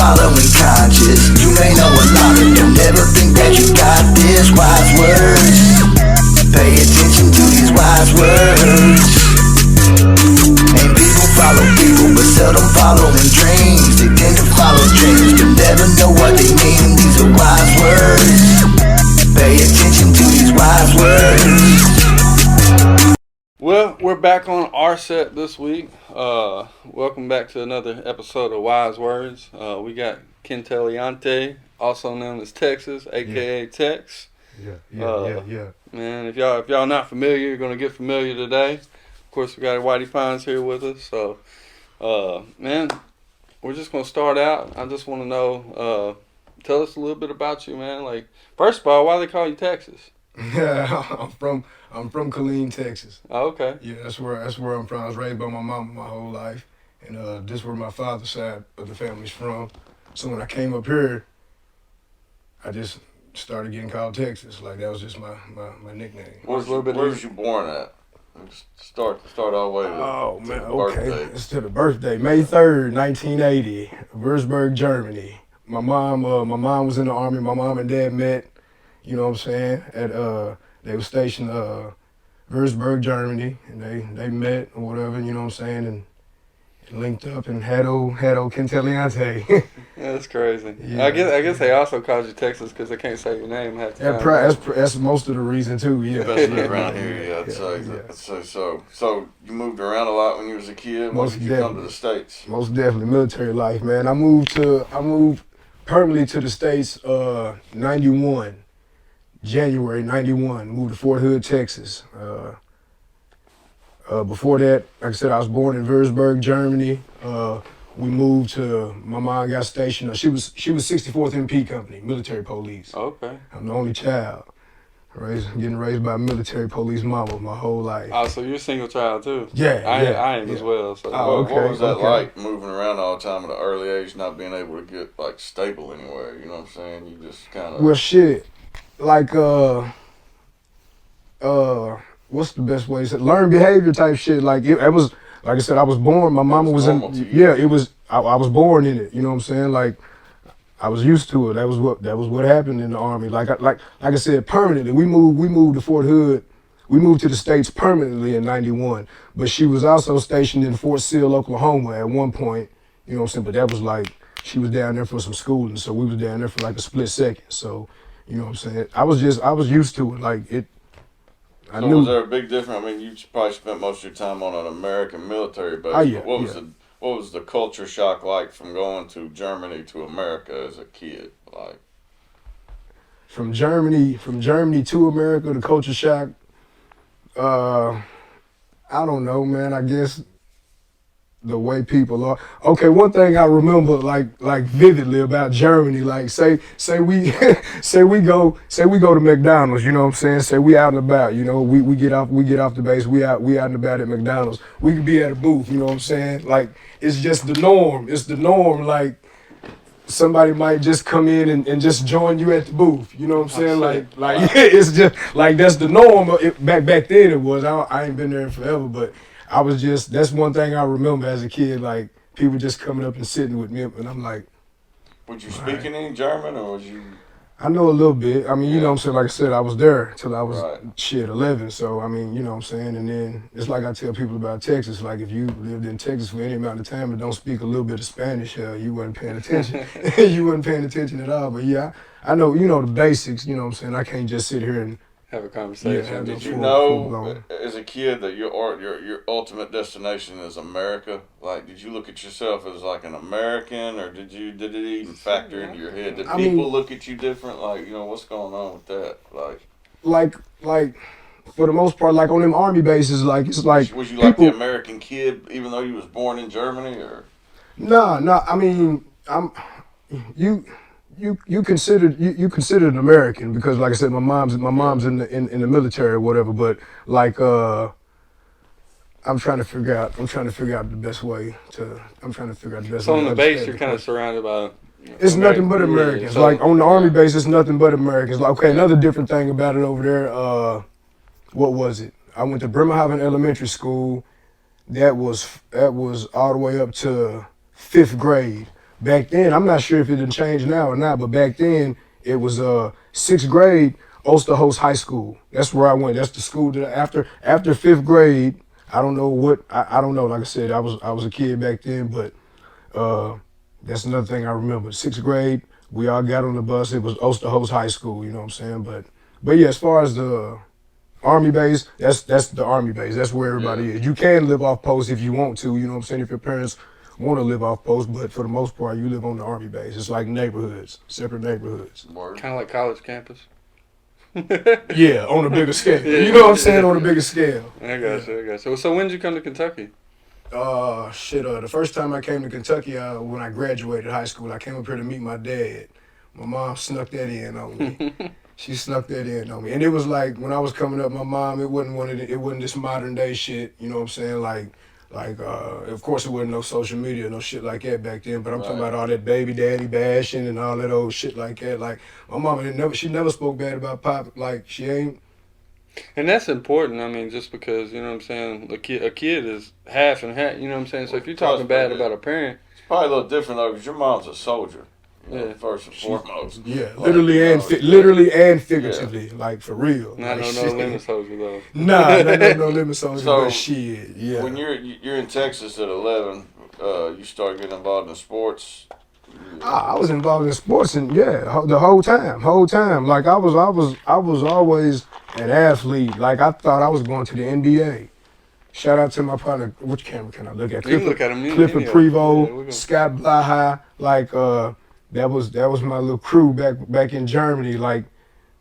following conscious. You may know a lot of them, never think that you got this. Wise words, pay attention to these wise words. And people follow people, but seldom following dreams. They tend to follow dreams, but never know what they mean. These are wise words, pay attention to these wise words. Well, we're back on our set this week. Welcome back to another episode of Wyze Wordz. We got Kenteliante, also known as Texas, aka Tex. Yeah. Man, if y'all not familiar, you're gonna get familiar today. Of course, we got Whitey Fines here with us. So, man, we're just gonna start out. I just want to know, tell us a little bit about you, man. Like, first of all, why they call you Texas? Yeah, I'm from Killeen, Texas. Oh, okay. Yeah, that's where I'm from. I was raised by my mama my whole life, and this is where my father's side of the family's from. So when I came up here, I just started getting called Texas. Like, that was just my nickname. Where was you born at? Start all the way to okay. birthday. It's to the birthday, May 3rd, 1980, Würzburg, Germany. My mom was in the Army. My mom and dad met. You know what I'm saying? They were stationed Würzburg, Germany, and they met or whatever. You know what I'm saying? And linked up and had old Kenteliante. Yeah, that's crazy. Yeah. I guess they also called you Texas because they can't say your name half the time. That's most of the reason too. Yeah. Especially around here, I'd say so. So you moved around a lot when you was a kid. When did you come to the States? Most definitely, military life, man. I moved permanently to the States 91. January 91, moved to Fort Hood, Texas. Before that, like I said, I was born in Würzburg, Germany. We moved to, my mom got stationed. She was 64th MP Company, military police. Okay. I'm the only child, getting raised by a military police mama my whole life. Oh, so you're a single child too? Yeah, I am as well. So. What was that like, moving around all the time at an early age, not being able to get like stable anywhere? You know what I'm saying? You just kind of. Well, shit. Like, what's the best way to say? Learned behavior type shit. Like, it was, like I said, I was born, my mama was in, it was, I was born in it, you know what I'm saying? Like, I was used to it. That was what happened in the Army. Like I said, permanently. We moved to Fort Hood. We moved to the States permanently in 91. But she was also stationed in Fort Sill, Oklahoma at one point, you know what I'm saying? But that was like, she was down there for some schooling, so we was down there for like a split second, so. You know what I'm saying? I was used to it. Like it. I knew. Was there a big difference? I mean, you probably spent most of your time on an American military base. Oh, yeah, what was the culture shock like from going to Germany to America as a kid? Like from Germany to America, the culture shock. I don't know, man. I guess the way people are. Okay, one thing I remember like vividly about Germany, like say we go to McDonald's, you know what I'm saying? Say we out and about, you know, we get off the base, we out and about at McDonald's. We could be at a booth, you know what I'm saying? Like it's just the norm. It's the norm, like somebody might just come in and just join you at the booth, you know what I'm saying? Like it's just like that's the norm. Back then it was. I ain't been there forever, but that's one thing I remember as a kid, like people just coming up and sitting with me, and I'm like. Was you speaking any German, or was you? I know a little bit. I mean, you know what I'm saying? Like I said, I was there till I was 11. So, I mean, you know what I'm saying? And then it's like I tell people about Texas, like if you lived in Texas for any amount of time and don't speak a little bit of Spanish, you wasn't paying attention. You wasn't paying attention at all. But yeah, I know, you know, the basics, you know what I'm saying? I can't just sit here and have a conversation. Yeah, did you know as a kid that your ultimate destination is America? Like, did you look at yourself as like an American, or did it even factor into your head? Did people look at you different? Like, you know, what's going on with that? Like for the most part, like on them Army bases, like it's like. Was you like the American kid, even though you was born in Germany, or? No. I mean, You considered an American because, like I said, my mom's in the military or whatever. But like, I'm trying to figure out the best way to. So on the base, you're kind of surrounded by. It's nothing but Americans. So, like on the Army base, it's nothing but Americans. Like, okay, another different thing about it over there. What was it? I went to Bremerhaven Elementary School. That was all the way up to 5th grade. back then, I'm not sure if it didn't change now or not, but back then it was 6th grade, Osterholz High School. That's where I went. That's the school that after 5th grade, I don't know what I don't know. Like I said, I was a kid back then, but that's another thing I remember. 6th grade, we all got on the bus. It was Osterholz High School. You know what I'm saying? But yeah, as far as the Army base, that's the Army base. That's where everybody is. You can live off post if you want to, you know what I'm saying, if your parents want to live off post, but for the most part, you live on the Army base. It's like neighborhoods, separate neighborhoods. Kind of like college campus. Yeah, on a bigger scale. You know what I'm saying, on a bigger scale. I got you. So when did you come to Kentucky? The first time I came to Kentucky, when I graduated high school, I came up here to meet my dad. My mom snuck that in on me. She snuck that in on me. And it was like, when I was coming up, my mom, it wasn't this modern day shit, you know what I'm saying? Of course it wasn't no social media, no shit like that back then, but I'm talking about all that baby daddy bashing and all that old shit like that. Like, my mama she never spoke bad about Pop, like, she ain't. And that's important, I mean, just because, you know what I'm saying, a kid is half and half, you know what I'm saying? So if you're talking bad about a parent. It's probably a little different, though, because your mom's a soldier. First and foremost. Yeah, literally and figuratively, like for real. Not like, no limit soldier though. Nah, no limit soldier. So, but shit, yeah. When you're in Texas at 11, you start getting involved in sports. I was involved in sports and the whole time. Like I was always an athlete. Like I thought I was going to the NBA. Shout out to my partner. Which camera can I look at? Clifford Prevost, Scott Blaha, like that was my little crew back in Germany. Like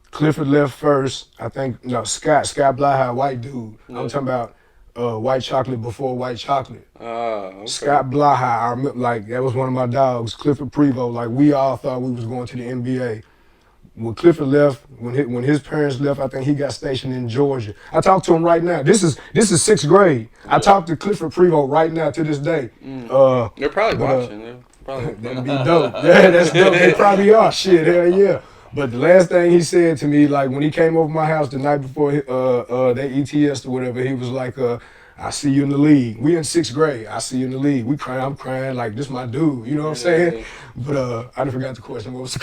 Clifford left first. I think Scott Blaha, white dude. Yeah. I'm talking about white chocolate before white chocolate. Okay. Scott Blaha, I remember, like that was one of my dogs. Clifford Prevost, like we all thought we was going to the NBA. When Clifford left, when his parents left, I think he got stationed in Georgia. I talked to him right now. This is 6th grade. Yeah. I talked to Clifford Prevost right now to this day. They're probably watching. That'd be dope. Yeah, that's dope. They probably are. Shit, hell yeah. But the last thing he said to me, like when he came over my house the night before they ETS or whatever, he was like, I see you in the league. We in 6th grade. I see you in the league. I'm crying like this my dude. You know what I'm saying? But I forgot the question. What was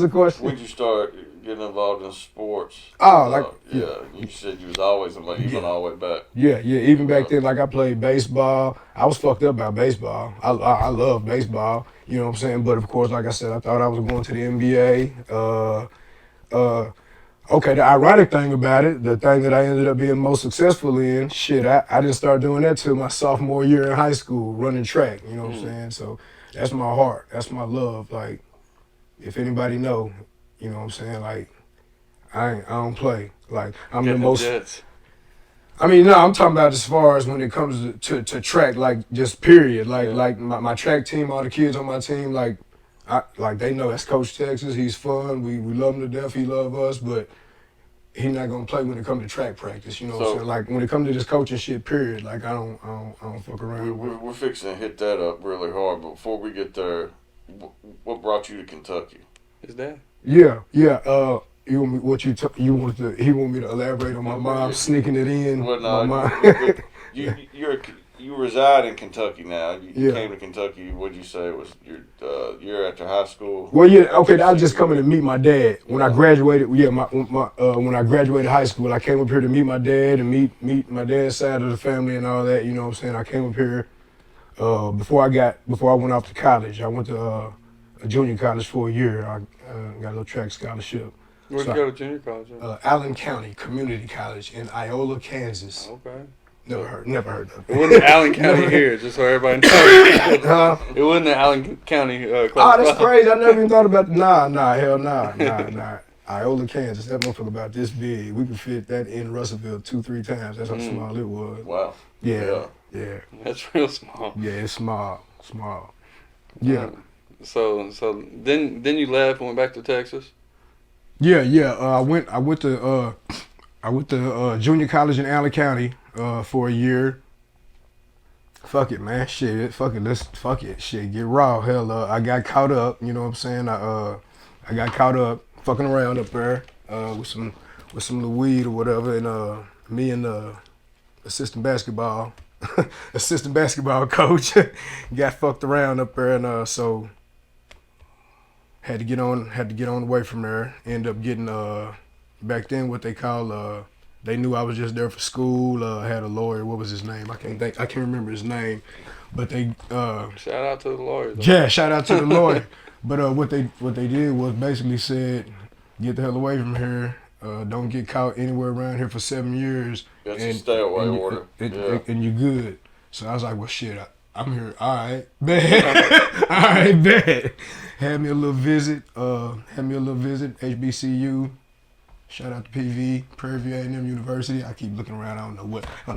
the question? When did you start getting involved in sports? You said you was always even all the way back. Yeah. Even back then, like I played baseball. I was fucked up about baseball. I love baseball. You know what I'm saying? But of course, like I said, I thought I was going to the NBA. Okay, the ironic thing about it, the thing that I ended up being most successful in, I didn't start doing that till my sophomore year in high school, running track, you know what I'm saying? So that's my heart, that's my love. Like, if anybody know, you know what I'm saying? Like, I don't play. Like, I'm the most. Jets. I mean, no, I'm talking about as far as when it comes to track, like, just period. Like my track team, all the kids on my team, like they know that's Coach Texas. He's fun. We love him to death. He love us, but he not gonna play when it come to track practice. You know what I'm saying? Like when it come to this coaching shit, period. Like I don't fuck around. We're fixing to hit that up really hard. But before we get there, what brought you to Kentucky? Is that? Yeah. You want he want me to elaborate on my mom sneaking it in. Well, no, you reside in Kentucky now. You came to Kentucky. What did you say it was your year after high school? Well, I was just coming to meet my dad when I graduated. When I graduated high school, I came up here to meet my dad and meet my dad's side of the family and all that. You know what I'm saying? I came up here before I went off to college. I went to a junior college for a year. I got a little track scholarship. Where'd you go to junior college? Allen County Community College in Iola, Kansas. Okay. Never heard of it. It wasn't Allen County here, just so everybody knows. It wasn't the Allen County class. Oh, that's crazy. I never even thought about nah. Iola, Kansas. That motherfucker about this big. We could fit that in Russellville 2-3 times. That's how small it was. Wow. Yeah. That's real small. Yeah, it's small. Yeah. So then you left and went back to Texas? Yeah. I went to junior college in Allen County for a year. Fuck it, man. Shit. Fuck it. Shit. Get raw. Hell, I got caught up. You know what I'm saying? I got caught up fucking around up there with some little weed or whatever, and me and assistant basketball. assistant basketball coach. Got fucked around up there, and so had to get on away from there. Ended up getting back then what they call they knew I was just there for school. Had a lawyer. What was his name? I can't remember his name. But they shout out to the lawyer. Though. Yeah, shout out to the lawyer. But what they did was basically said, get the hell away from here. Don't get caught anywhere around here for 7 years. That's a stay away order. And you're good. So I was like, well, shit, I'm here. All right, bet. All right, bet. Had me a little visit. HBCU. Shout out to PV, Prairie View A&M University. I keep looking around. I don't know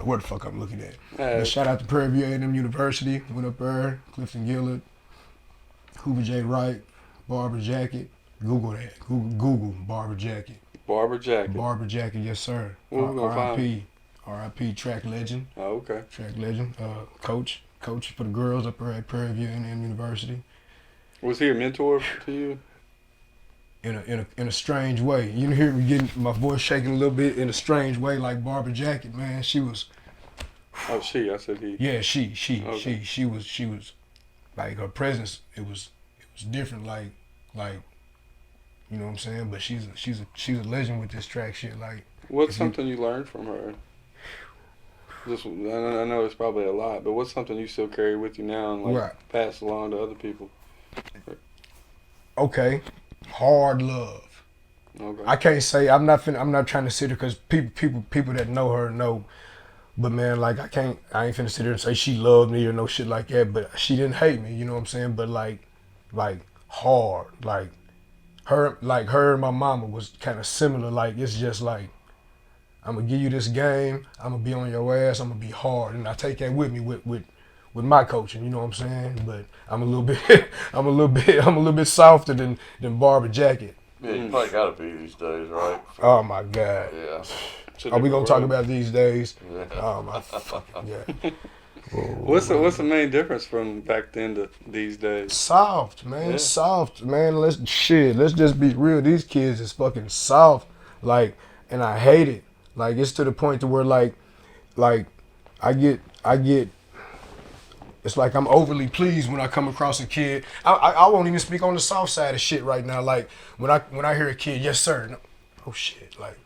where the fuck I'm looking at. But shout out to Prairie View A&M University. Went up there. Clifton Gillett, Hoover J. Wright, Barber Jacket. Google that. Google Barber Jacket. Barber Jacket. Barber Jacket, yes sir. R.I.P. Track legend. Oh, okay. Track legend. Coach for the girls up there at Prairie View A&M University. Was he a mentor to you? In a strange way. You hear me getting my voice shaking a little bit in a strange way, like Barber Jacket, man. She was. Oh, she. I said he. Yeah, she. Okay. She was like her presence. It was different. Like you know what I'm saying. But she's a legend with this track shit. Like. What's something you learned from her? Just I know it's probably a lot, but what's something you still carry with you now and pass along to other people? Okay. Hard love. Okay. I can't say I'm not trying to sit here because people that know her know, but man, like I ain't finna sit here and say she loved me or no shit like that. But she didn't hate me, you know what I'm saying? But like hard, like her and my mama was kind of similar. Like it's just like I'm gonna give you this game, I'm gonna be on your ass, I'm gonna be hard, and I take that with me with my coaching, you know what I'm saying? But I'm a little bit softer than Barber Jacket. Yeah, you probably gotta be these days, right? Oh my God. Yeah. Are we gonna talk about these days? Yeah. Oh my fucking God. What's the main difference from back then to these days? Soft, man. Soft, man. Let's just be real. These kids is fucking soft. Like, and I hate it. Like, it's to the point to where like I get it's like I'm overly pleased when I come across a kid. I won't even speak on the soft side of shit right now. Like when I hear a kid, yes sir. No, oh shit. Like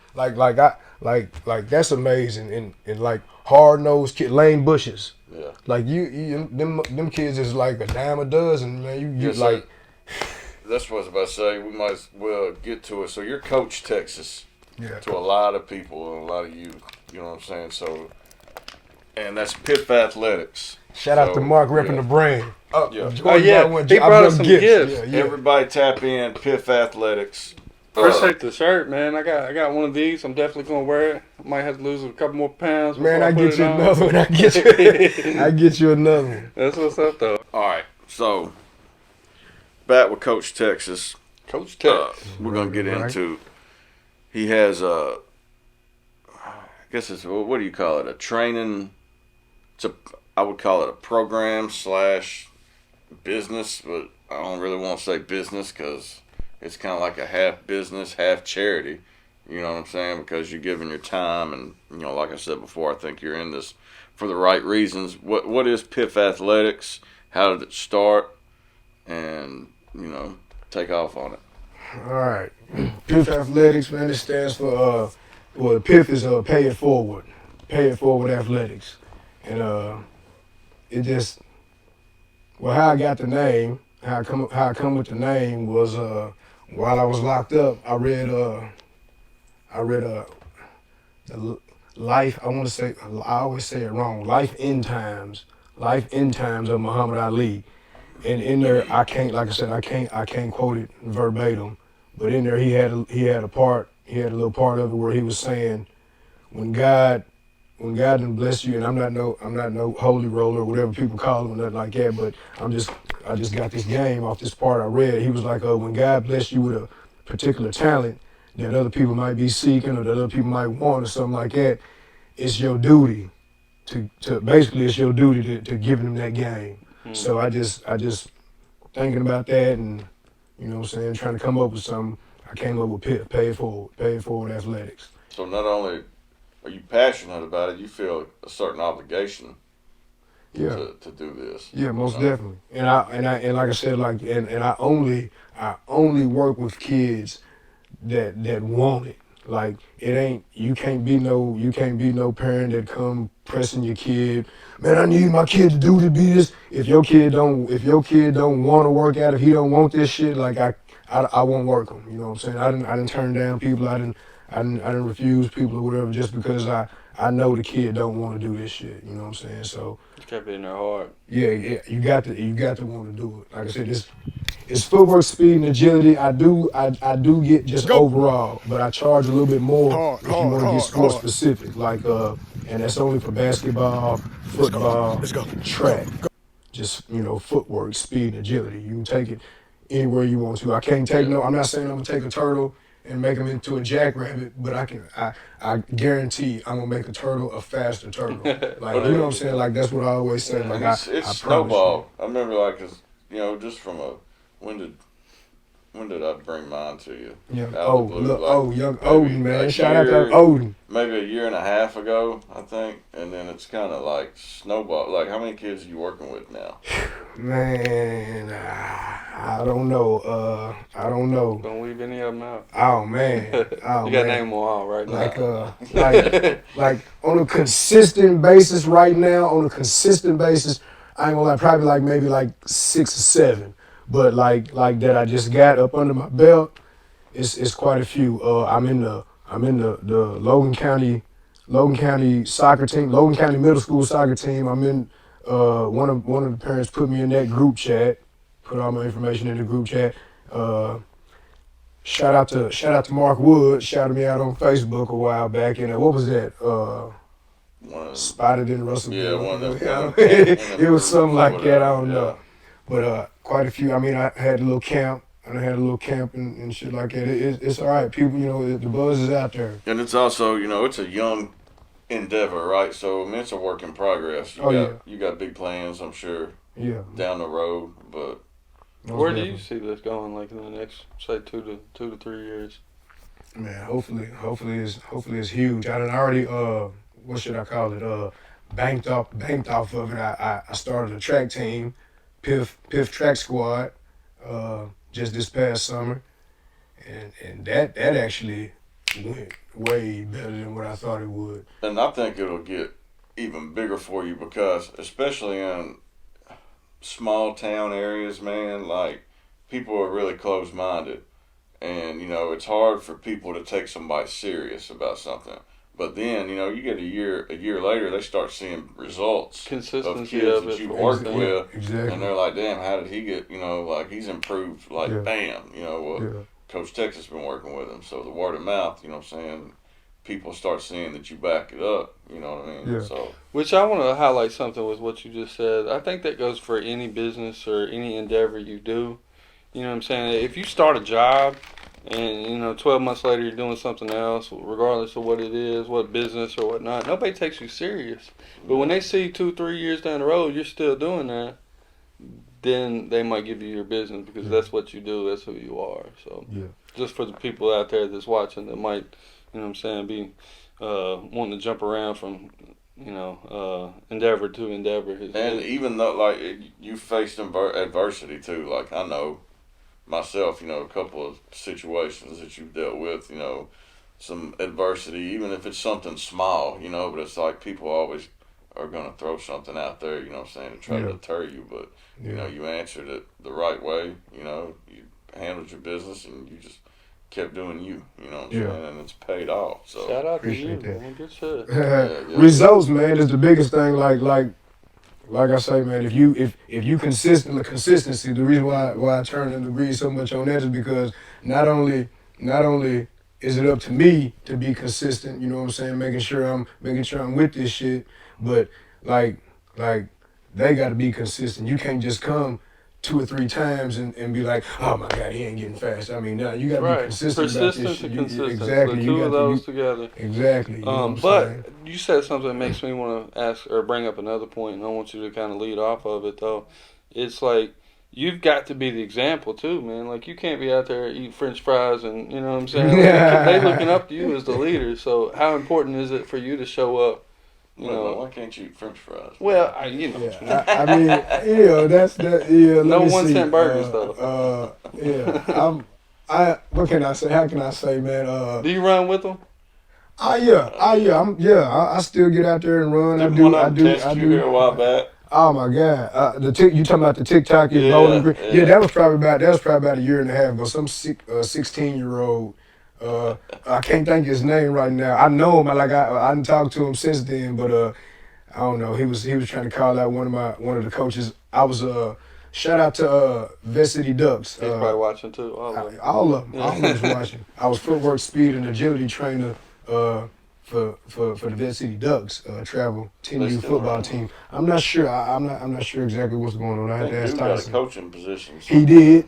that's amazing. And like hard nosed kid, Lane Bushes. Yeah. Like them kids is like a dime a dozen, man. You get like. That's what I was about to say. We might as well get to it. So you're Coach Texas. Yeah. To a lot of people and a lot of you. You know what I'm saying? So, and that's PIF Athletics. Shout out to Mark repping the brand. Yeah. He brought us some gifts. Yeah. Everybody tap in, PIF Athletics. Appreciate the shirt, man. I got one of these. I'm definitely gonna wear it. I might have to lose a couple more pounds. Man, I get you another one. I get you another one. That's what's up, though. All right, so back with Coach Texas. Coach Texas. We're gonna get into. He has I guess it's what do you call it? A training. I would call it a program / business, but I don't really want to say business because it's kind of like a half business, half charity. You know what I'm saying? Because you're giving your time, and you know, like I said before, I think you're in this for the right reasons. What is PIF Athletics? How did it start? And you know, take off on it. All right, PIF Athletics, man. It stands for PIF is Pay It Forward, Pay It Forward Athletics, and it just how I got the name, how I come with the name was while I was locked up, I read the life. I always say it wrong. Life End Times of Muhammad Ali, and in there I can't quote it verbatim, but in there he had a little part of it where he was saying, when God done bless you, and I'm not no holy roller or whatever people call him, nothing like that, but I just got this game off this part I read. He was like, when God bless you with a particular talent that other people might be seeking or that other people might want or something like that, it's your duty to give them that game. Mm-hmm. So I just thinking about that, and you know what I'm saying, trying to come up with something, I came up with Pay It Forward Athletics. So not only are you passionate about it, you feel a certain obligation to do this. Yeah, most definitely. And like I said, and I only work with kids that want it. Like it ain't you can't be no parent that come pressing your kid. Man, I need my kid to be this. If your kid don't want to work out, if he don't want this shit, like I won't work him. You know what I'm saying? I didn't turn down people. I didn't refuse people or whatever just because I know the kid don't want to do this shit. You know what I'm saying? So It kept it in their heart. yeah, you got to want to do it. Like I said, it's footwork, speed, and agility. I do get just overall, but I charge a little bit more if you want to get sport specific. Like and that's only for basketball, football, track. Just footwork, speed, and agility. You can take it anywhere you want to. I can't take I'm not saying I'm gonna take a turtle and make him into a jackrabbit, but I guarantee I'm gonna make a turtle a faster turtle. Like you know what I'm saying? Like that's what I always say. Like it's snowball. I remember just from when did I bring mine to you? Yeah. Young Odin, man. Shout out to Odin. Maybe a year and a half ago, I think, and then it's kind of like snowball. Like, how many kids are you working with now? Man, I don't know. I don't know. Don't leave any of them out. Oh man. You got to name them all right now. Like on a consistent basis right now. On a consistent basis, I ain't gonna lie. Probably like maybe like 6 or 7. But like that I just got up under my belt, it's quite a few. I'm in the Logan County soccer team, Logan County Middle School soccer team. I'm in one of the parents put me in that group chat, put all my information in the group chat. Shout out to Mark Wood, shouted me out on Facebook a while back, and what was that? Spotted in Russellville. Yeah, one of them. It was something like that. I don't know. But quite a few. I mean, I had a little camp, and shit like that. It's all right. People, the buzz is out there. And it's also, it's a young endeavor, right? So, I mean, it's a work in progress. You got big plans, I'm sure. Yeah. Down the road, but where do you see this going? Like in the next, say, 2 to 3 years? Man, hopefully it's huge. I done already what should I call it? Banked off of it. I started a track team. PIF track squad, just this past summer, and that actually went way better than what I thought it would. And I think it'll get even bigger for you because, especially in small town areas, man, like people are really closed minded, and it's hard for people to take somebody serious about something. But then, you get a year later, they start seeing results of kids that you've worked with. Exactly. And they're like, damn, how did he get, like he's improved, bam, Coach Texas been working with him. So the word of mouth, people start seeing that you back it up, you know what I mean? Yeah. So, which I want to highlight something with what you just said. I think that goes for any business or any endeavor you do. You know what I'm saying? If you start a job, and 12 months later you're doing something else, regardless of what it is, what business or whatnot, nobody takes you serious. But when they see 2-3 years down the road you're still doing that, then they might give you your business because that's what you do, that's who you are. So just for the people out there that's watching that might, be wanting to jump around from endeavor to endeavor. And even though you faced adversity too, like I know myself, a couple of situations that you've dealt with, some adversity, even if it's something small, but it's like people always are going to throw something out there, to try to deter you, but, you answered it the right way, you handled your business and you just kept doing you, what I'm saying, and it's paid off. So shout out to you, that. man. Good shit. Results, man, is the biggest thing. Like I say, man, if you consistency, the reason why I turn and agree so much on that is because not only is it up to me to be consistent, you know what I'm saying, making sure I'm with this shit, but like they got to be consistent. You can't just come 2 or 3 times and be like, oh my God, he ain't getting fast. I mean, no, you got to be consistent about this shit. Consistent. Exactly. The two of those together. Exactly. You know but you said something that makes me want to ask or bring up another point, and I want you to kind of lead off of it, though. It's like, you've got to be the example, too, man. Like, you can't be out there eating French fries and, you know what I'm saying? Like, they looking up to you as the leader. So how important is it for you to show up You know, why can't you eat French fries? well, I mean, that's that. Yeah, let no me 1 see. cent burgers though. What can I say? How can I say, man? Do you run with them? I still get out there and run. Didn't one of them test you here a while back? Oh my God! You talking about the TikTok and Bowling Green? Yeah, that was probably about a year and a half ago. Some 16-year-old. I can't think his name right now. I know him. I didn't talk to him since then, but I don't know. He was trying to call out one of the coaches. I was shout out to Varsity Ducks. He's probably watching too. All of them. All of them was watching. I was footwork, speed, and agility trainer for the Varsity Ducks travel 10U football team. I'm not sure. I'm not sure exactly what's going on. I had to ask Tyson. Got a coaching position. He did,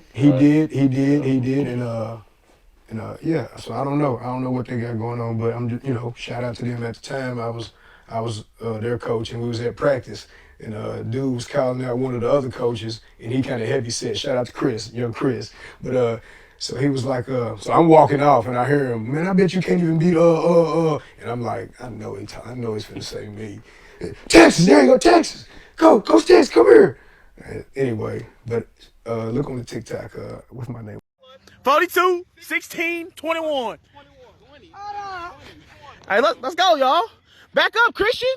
and yeah. So I don't know what they got going on, but I'm just, shout out to them. At the time, I was their coach, and we was at practice, and dude was calling out one of the other coaches, and he kind of heavy set. Shout out to Chris, young Chris, but so he was like, so I'm walking off, and I hear him, man, I bet you can't even beat and I'm like, I know he's finna say me. Texas, there you go, Texas. Go, Coach Texas, come here. Anyway, but look on the TikTok, what's my name? 42, 16, 21. Hey, let's go, y'all. Back up, Christian.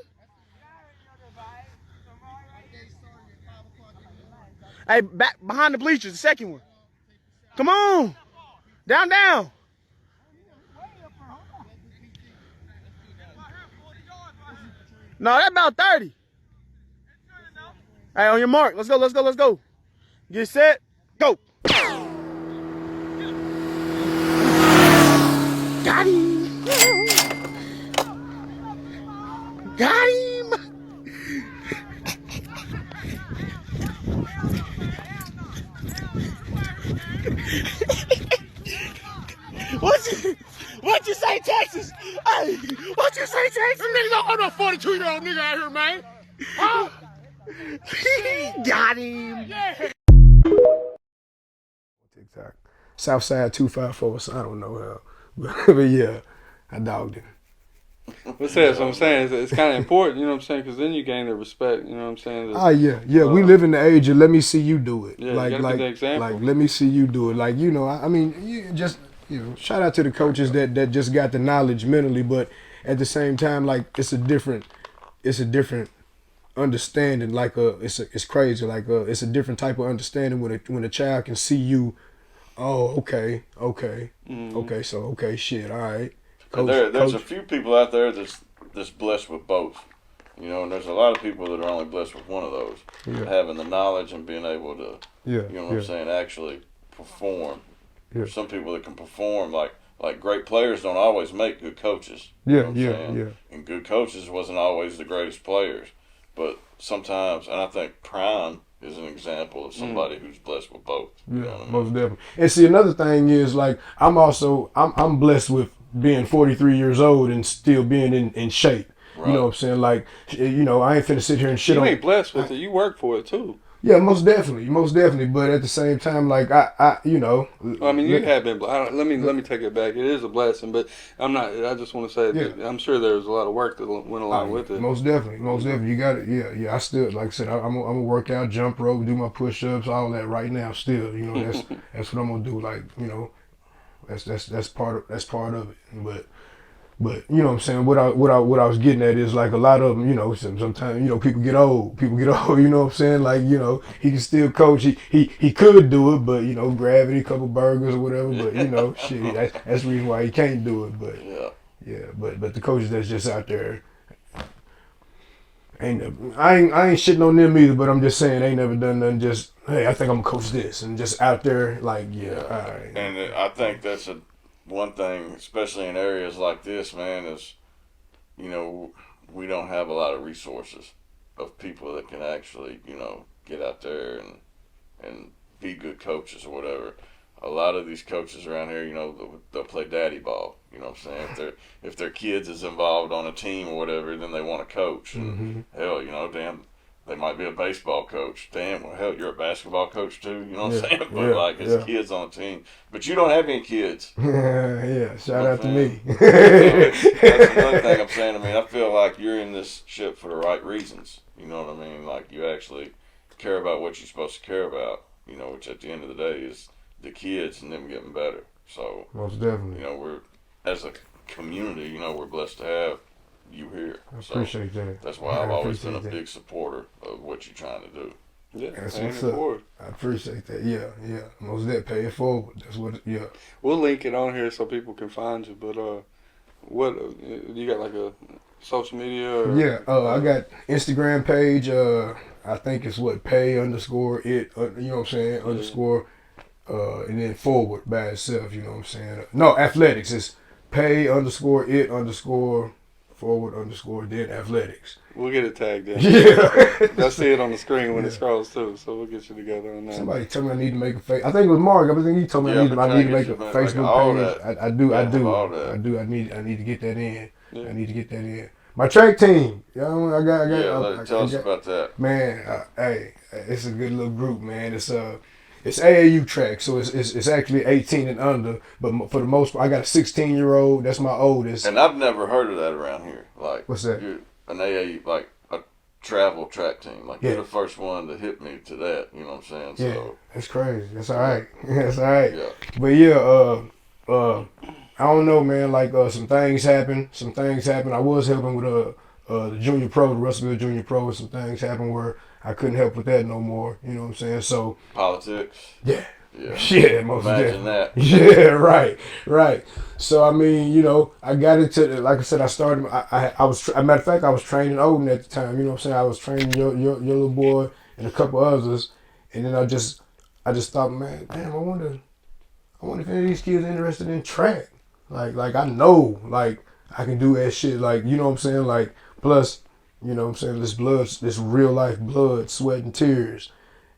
Hey, back behind the bleachers, the second one. Come on. Down. No, that's about 30. Hey, on your mark. Let's go. Get set. Go. Got him. Got him. What you say, Texas? Hey, what you say, Texas? Nigga, don't no 42-year-old nigga out here, man. Huh? Got him. Yeah. TikTok. Southside 254, so I don't know how. But yeah, I dogged him. That's what I'm saying. It's kind of important, you know what I'm saying? Because then you gain their respect, you know what I'm saying? Yeah. We live in the age of let me see you do it. Yeah, you gotta be the example. Like let me see you do it. I mean, shout out to the coaches that just got the knowledge mentally, but at the same time, like it's a different understanding. It's crazy. It's a different type of understanding when a child can see you. Oh, okay, shit, all right. There's a few people out there that's blessed with both, and there's a lot of people that are only blessed with one of those, having the knowledge and being able to, what I'm saying, actually perform. Yeah. There's some people that can perform like great players don't always make good coaches. Yeah. And good coaches wasn't always the greatest players, but sometimes, and I think Prime is an example of somebody who's blessed with both. Yeah, most definitely. And see, another thing is I'm blessed with being 43 years old and still being in shape. Right. You know what I'm saying? I ain't finna sit here and shit on. You ain't blessed with it. You work for it too. Yeah, most definitely. But at the same time, I mean, you have been. Let me take it back. It is a blessing, but I'm not. I just want to say that I'm sure there was a lot of work that went along with it. Most definitely. You got it. Yeah. I still, like I said, I'm gonna work out, jump rope, do my push-ups, all that right now. Still, that's what I'm gonna do. That's part of it. But you know what I'm saying. What I was getting at is a lot of them. Sometimes people get old. You know what I'm saying. He can still coach. He could do it, but gravity, couple burgers or whatever. But shit, that's the reason why he can't do it. But But the coaches that's just out there. I ain't shitting on them either. But I'm just saying, ain't never done nothing. Just hey, I think I'm gonna coach this, and just out there all right. And I think that's one thing, especially in areas like this, man, is, we don't have a lot of resources of people that can actually, get out there and be good coaches or whatever. A lot of these coaches around here, they'll play daddy ball. You know what I'm saying? If their kids is involved on a team or whatever, then they want to coach. And hell, damn, they might be a baseball coach. Damn, well, hell, you're a basketball coach too. You know what I'm Yeah, saying? But yeah, like, it's yeah. kids on the team. But you don't have any kids. Yeah, shout out to me. So that's another thing I'm saying. I mean, I feel like you're in this shit for the right reasons. You know what I mean? Like, you actually care about what you're supposed to care about. You know, which at the end of the day is the kids and them getting better. So Most definitely. you know, we're as a community, you know, we're blessed to have you here. I appreciate that. That's why I've always been a appreciate that. big supporter of what you're trying to do. Yeah, That's paying what's it up. forward. I appreciate that. Yeah. Most of that, pay it forward. That's what. Yeah. We'll link it on here so people can find you. But what you got, like a social media? Or, Yeah. I got Instagram page. I think it's pay _ it. You know what I'm saying? Underscore. And then forward by itself. You know what I'm saying? No, athletics is pay _ it _ forward _ then athletics. We'll get it tagged in. Yeah. They'll see it on the screen when it scrolls too. So we'll get you together on that. Somebody told me I need to make a face. I think it was Mark. I think he told me I need to make a Facebook page. I do. I need to get that in. Yeah. I need to get that in. My track team. I got. Tell us about that. Man, hey, it's a good little group, man. It's AAU track, so it's actually 18 and under. But for the most part, I got a 16-year-old. That's my oldest. And I've never heard of that around here. Like, What's that? You're an AA, like a travel track team. Like, Yeah. you're the first one to hit me to that. You know what I'm saying? Yeah, So, that's crazy. That's all right. That's all right. yeah. But yeah, I don't know, man. Like some things happen. I was helping with the junior pro, the Russellville Junior Pro, and some things happened where I couldn't help with that no more. You know what I'm saying? So Politics. yeah. Yeah. Yeah, most Imagine definitely. that. Yeah, right. So I mean, you know, I got into like I said, I started. I was, matter of fact, I was training Odin at the time. You know what I'm saying? I was training your little boy and a couple others, and then I just thought, man, damn, I wonder if any of these kids are interested in track. Like I know, like I can do that shit. Like, you know what I'm saying? Like, plus, you know what I'm saying? This real life blood, sweat, and tears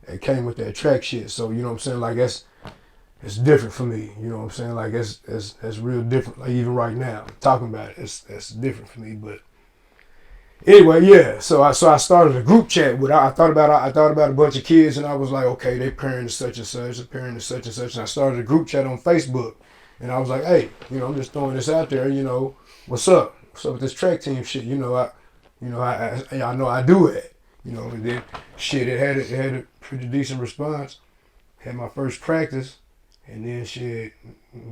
that came with that track shit. So, you know what I'm saying? Like, it's different for me. You know what I'm saying? Like, it's real different. Like, even right now, talking about it, it's different for me. But anyway, yeah. So I started a group chat with. I thought about a bunch of kids, and I was like, okay, they parent is such and such, the parent is such and such, and I started a group chat on Facebook, and I was like, hey, you know, I'm just throwing this out there. You know, what's up? What's up with this track team shit? You know, I know I do it. You know, and then shit, it had a pretty decent response. Had my first practice, and then shit,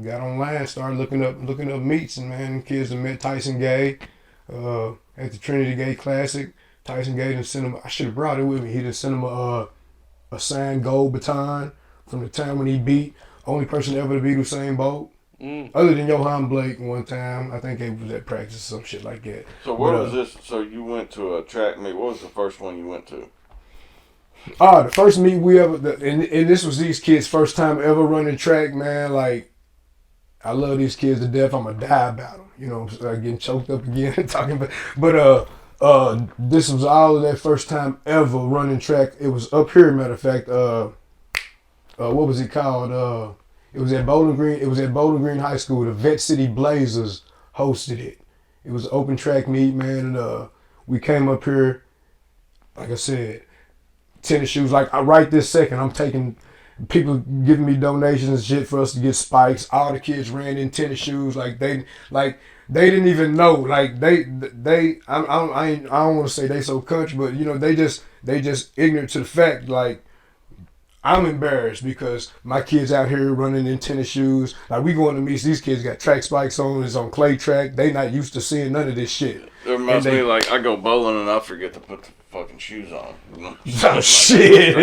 got online, started looking up meets, and man, kids that met Tyson Gay at the Trinity Gay Classic. Tyson Gay didn't send him. I should have brought it with me. He didn't send him a signed gold baton from the time when he beat only person ever to beat Usain Bolt. Other than Johan Blake one time, I think it was at practice or some shit like that. So where was this? So you went to a track meet. What was the first one you went to? The first meet we ever, and this was these kids' first time ever running track, man. Like, I love these kids to death. I'm gonna die about them. You know, I'm getting choked up again talking about. But this was all of that first time ever running track. It was up here, matter of fact. What was it called? It was at Bowling Green. It was at Bowling Green High School. The Vet City Blazers hosted it. It was an open track meet, man. And we came up here, like I said, tennis shoes. Like, right this second, I'm taking people giving me donations and shit for us to get spikes. All the kids ran in tennis shoes. Like they didn't even know. Like I don't want to say they so country, but you know, they just ignorant to the fact. Like, I'm embarrassed because my kids out here running in tennis shoes. Like, we going to meet these kids got track spikes on. It's on clay track. They not used to seeing none of this shit. It reminds me, like, I go bowling and I forget to put the fucking shoes on. You know? Oh, shit.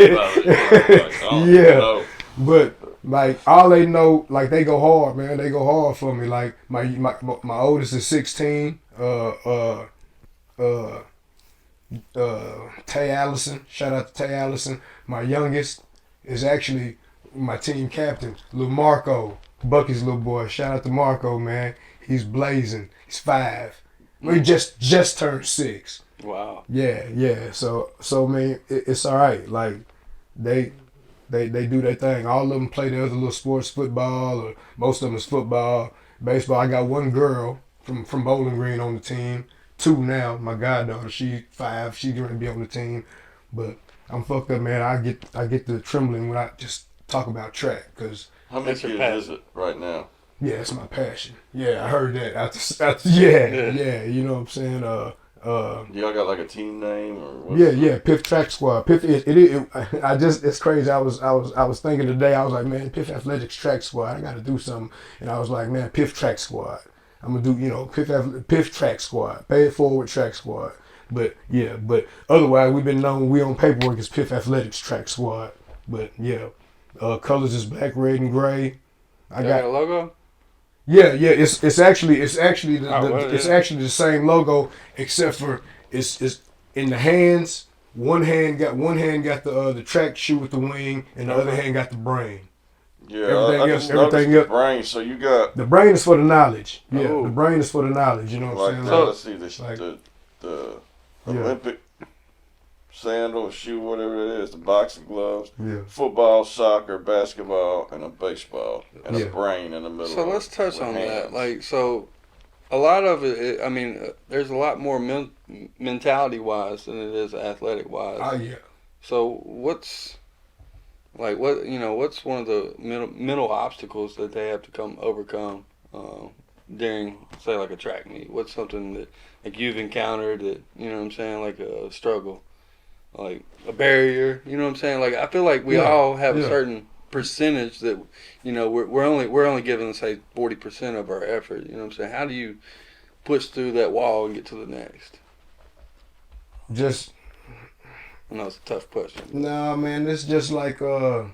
Yeah. But like, all they know, like, they go hard, man. They go hard for me. Like, my oldest is 16. Tay Allison. Shout out to Tay Allison. My youngest is actually my team captain, Lil Marco, Bucky's little boy. Shout out to Marco, man. He's blazing. He's 5. He just turned 6. Wow. Yeah. So man, it's all right. Like, they do their thing. All of them play the other little sports, football, or most of them is football, baseball. I got one girl from Bowling Green on the team. 2 now. My goddaughter, she's 5. She's going to be on the team. But I'm fucked up, man. I get the trembling when I just talk about track, because how many kids is it right now? Yeah, it's my passion. Yeah, I heard that. Yeah, you know what I'm saying? Y'all got like a team name or what's yeah, PIF Track Squad. PIF it's crazy. I was thinking today, I was like, man, PIF Athletics Track Squad, I gotta do something. And I was like, man, PIF Track Squad. I'm gonna do, PIF Track Squad, Pay It Forward Track Squad. But otherwise we on paperwork as PIF Athletics Track Squad. But yeah. Colors is black, red, and gray. I got a logo. Yeah. It's actually the same logo, except for it's in the hands. One hand got the track shoe with the wing, and the other hand got the brain. Yeah, everything else. Brain. So you got the brain is for the knowledge. Yeah, the brain is for the knowledge. You know what I'm saying? So let's see the Olympic sandal, shoe, whatever it is, the boxing gloves, football, soccer, basketball, and a baseball, and a brain in the middle. So let's touch on that. Like, so a lot of it, I mean, there's a lot more mentality-wise than it is athletic-wise. Oh, yeah. So what's one of the mental obstacles that they have to overcome during, say, like a track meet? What's something that like you've encountered that, you know what I'm saying, like a struggle? Like a barrier, you know what I'm saying? Like I feel like we all have a certain percentage that, we're only giving, say, 40% of our effort. You know what I'm saying? How do you push through that wall and get to the next? I know it's a tough question. Nah, man, it's just like a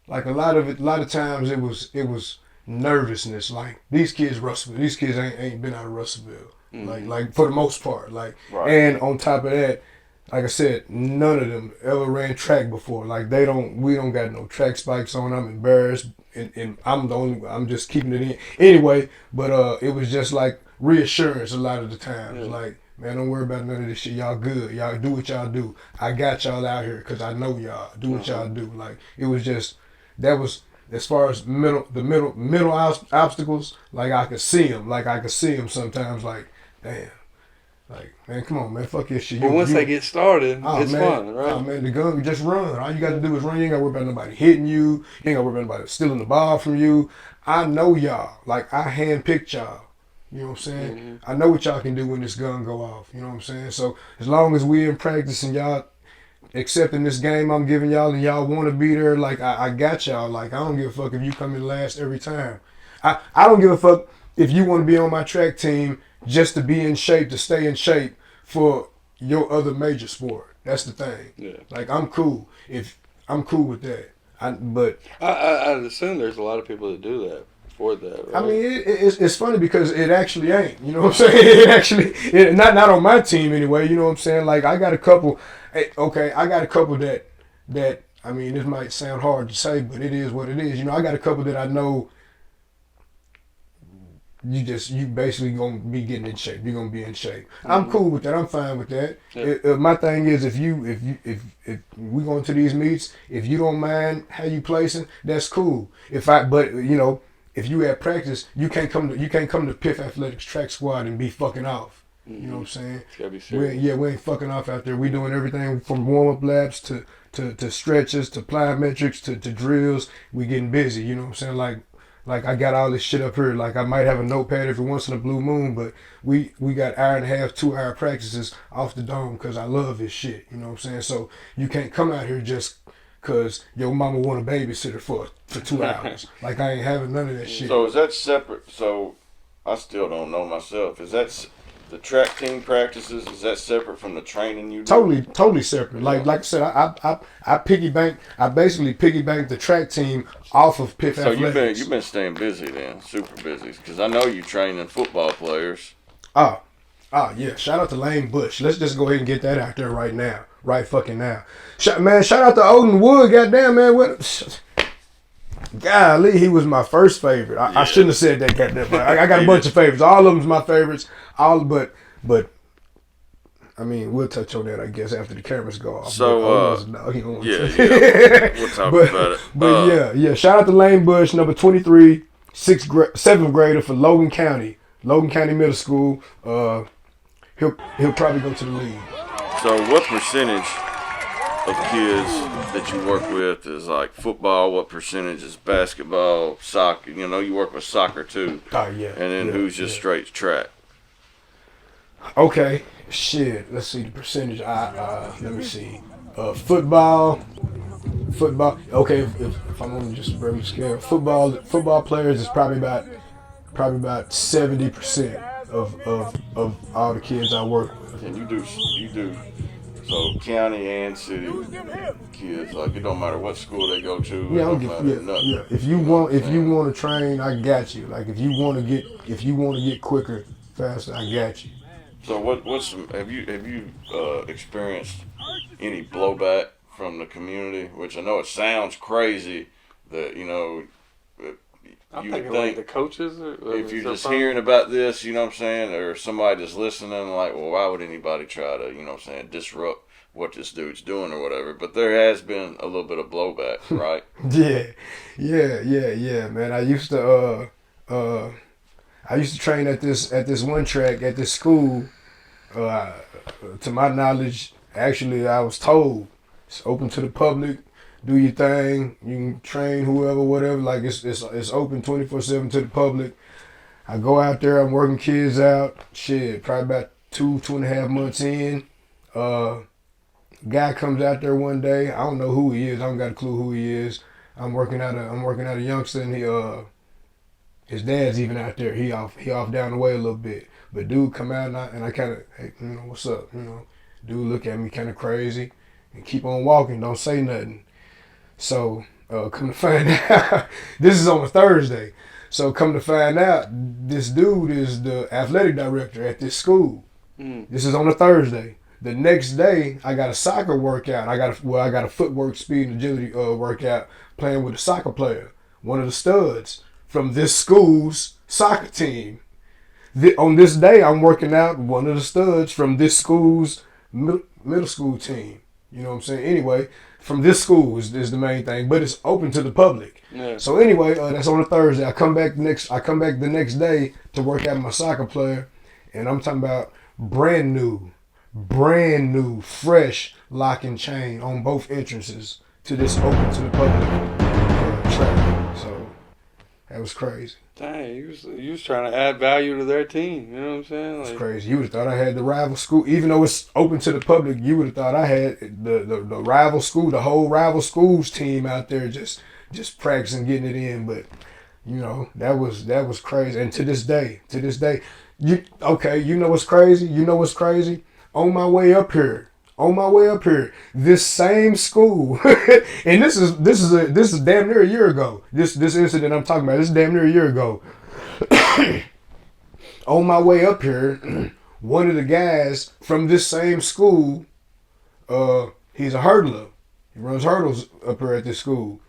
lot of times it was nervousness. Like these kids ain't been out of Russellville. Mm-hmm. Like for the most part. Like and on top of that, like I said, none of them ever ran track before. Like we don't got no track spikes on. I'm embarrassed, and I'm just keeping it in anyway. But it was just like reassurance a lot of the times. Yeah. Like, man, don't worry about none of this shit. Y'all good. Y'all do what y'all do. I got y'all out here because I know y'all. Do what y'all do. Like it was just that was as far as middle obstacles. Like I could see them. Like I could see them sometimes. Like damn. Like, man, come on, man, fuck your shit. But once they get started, it's fun, right? Oh, man, the gun, just run. All you got to do is run. You ain't got to worry about nobody hitting you. You ain't got to worry about nobody stealing the ball from you. I know y'all. Like, I handpicked y'all. You know what I'm saying? Mm-hmm. I know what y'all can do when this gun go off. You know what I'm saying? So, as long as we in practice and y'all accepting this game I'm giving y'all and y'all want to be there, like, I got y'all. Like, I don't give a fuck if you come in last every time. I don't give a fuck if you want to be on my track team just to be in shape, to stay in shape for your other major sport. That's the thing. Yeah. Like, I'm cool. I'm cool with that. But I'd assume there's a lot of people that do that for that, right? I mean, it's funny because it actually ain't. You know what I'm saying? Not on my team anyway. You know what I'm saying? Like, I got a couple. I got a couple that I mean, this might sound hard to say, but it is what it is. I got a couple that I know. You basically gonna be getting in shape. You're gonna be in shape. Mm-hmm. I'm cool with that. I'm fine with that. Yeah. My thing is, if we going to these meets, if you don't mind how you placing, that's cool. If you at practice, you can't come to PIF Athletics Track Squad and be fucking off. Mm-hmm. You know what I'm saying? It's gotta be serious. We ain't fucking off out there. We doing everything from warm up laps to stretches to plyometrics to drills. We getting busy. You know what I'm saying? Like I got all this shit up here. Like I might have a notepad every once in a blue moon, but we got 1.5 2-hour practices off the dome because I love this shit. You know what I'm saying? So you can't come out here just because your mama want a babysitter for 2 hours. Like I ain't having none of that shit. So is that separate? So I still don't know myself. Is that the track team practices? Is that separate from the training you do? Totally separate. Like I said, I basically piggybanked the track team off of PIF Athletics. So you've been staying busy then, super busy, because I know you training football players. Oh yeah. Shout out to Lane Bush. Let's just go ahead and get that out there right now, right fucking now. Shout out to Odin Wood. Goddamn man, what? Golly, he was my first favorite. I shouldn't have said that. Goddamn, I got a bunch of favorites. All of them's my favorites. But I mean, we'll touch on that, I guess, after the cameras go off. So, we'll talk about it. But yeah. Shout out to Lane Bush, number 23, 7th grader for Logan County Middle School. He'll probably go to the league. So what percentage of kids that you work with is like football? What percentage is basketball, soccer? You know, you work with soccer too. Oh yeah. And then who's just straight track? Okay, shit. Let's see the percentage. Let me see. Football. Okay, if I'm on just a regular scale, football players is probably about 70% of all the kids I work with. And you do so county and city kids, like it don't matter what school they go to. Yeah, it don't matter nothing. yeah. If you want to train, I got you. Like if you want to get quicker, faster, I got you. So have you experienced any blowback from the community? Which I know it sounds crazy that I you think would like think the coaches if you're just hearing about this, you know what I'm saying, or somebody just listening, like, well, why would anybody try to, you know what I'm saying, disrupt what this dude's doing or whatever? But there has been a little bit of blowback, right? Yeah, man. I used to train at this one track at this school. To my knowledge, actually, I was told it's open to the public. Do your thing. You can train whoever, whatever. Like it's open 24/7 to the public. I go out there. I'm working kids out. Shit, probably about 2.5 months in. Guy comes out there one day. I don't know who he is. I don't got a clue who he is. I'm working out a youngster, and his dad's even out there. He off down the way a little bit. But dude come out and I kind of, hey, what's up? Dude look at me kind of crazy and keep on walking. Don't say nothing. So come to find out, this is on a Thursday. So come to find out, this dude is the athletic director at this school. This is on a Thursday. The next day, I got a soccer workout. I got a footwork, speed, and agility workout playing with a soccer player, one of the studs from this school's soccer team. On this day, I'm working out one of the studs from this school's middle school team. You know what I'm saying? Anyway, from this school is the main thing, but it's open to the public. Yeah. So anyway, that's on a Thursday. I come back the next day to work out my soccer player, and I'm talking about brand new, fresh lock and chain on both entrances to this open to the public track. So that was crazy. Dang, you was trying to add value to their team. You know what I'm saying? It's crazy. You would have thought I had the rival school, even though it's open to the public. You would have thought I had the rival school, the whole rival schools team out there just practicing, getting it in. But that was crazy. And to this day, you know what's crazy? On my way up here, this same school, and this is damn near a year ago. This incident I'm talking about, this is damn near a year ago. On my way up here, one of the guys from this same school, he's a hurdler. He runs hurdles up here at this school.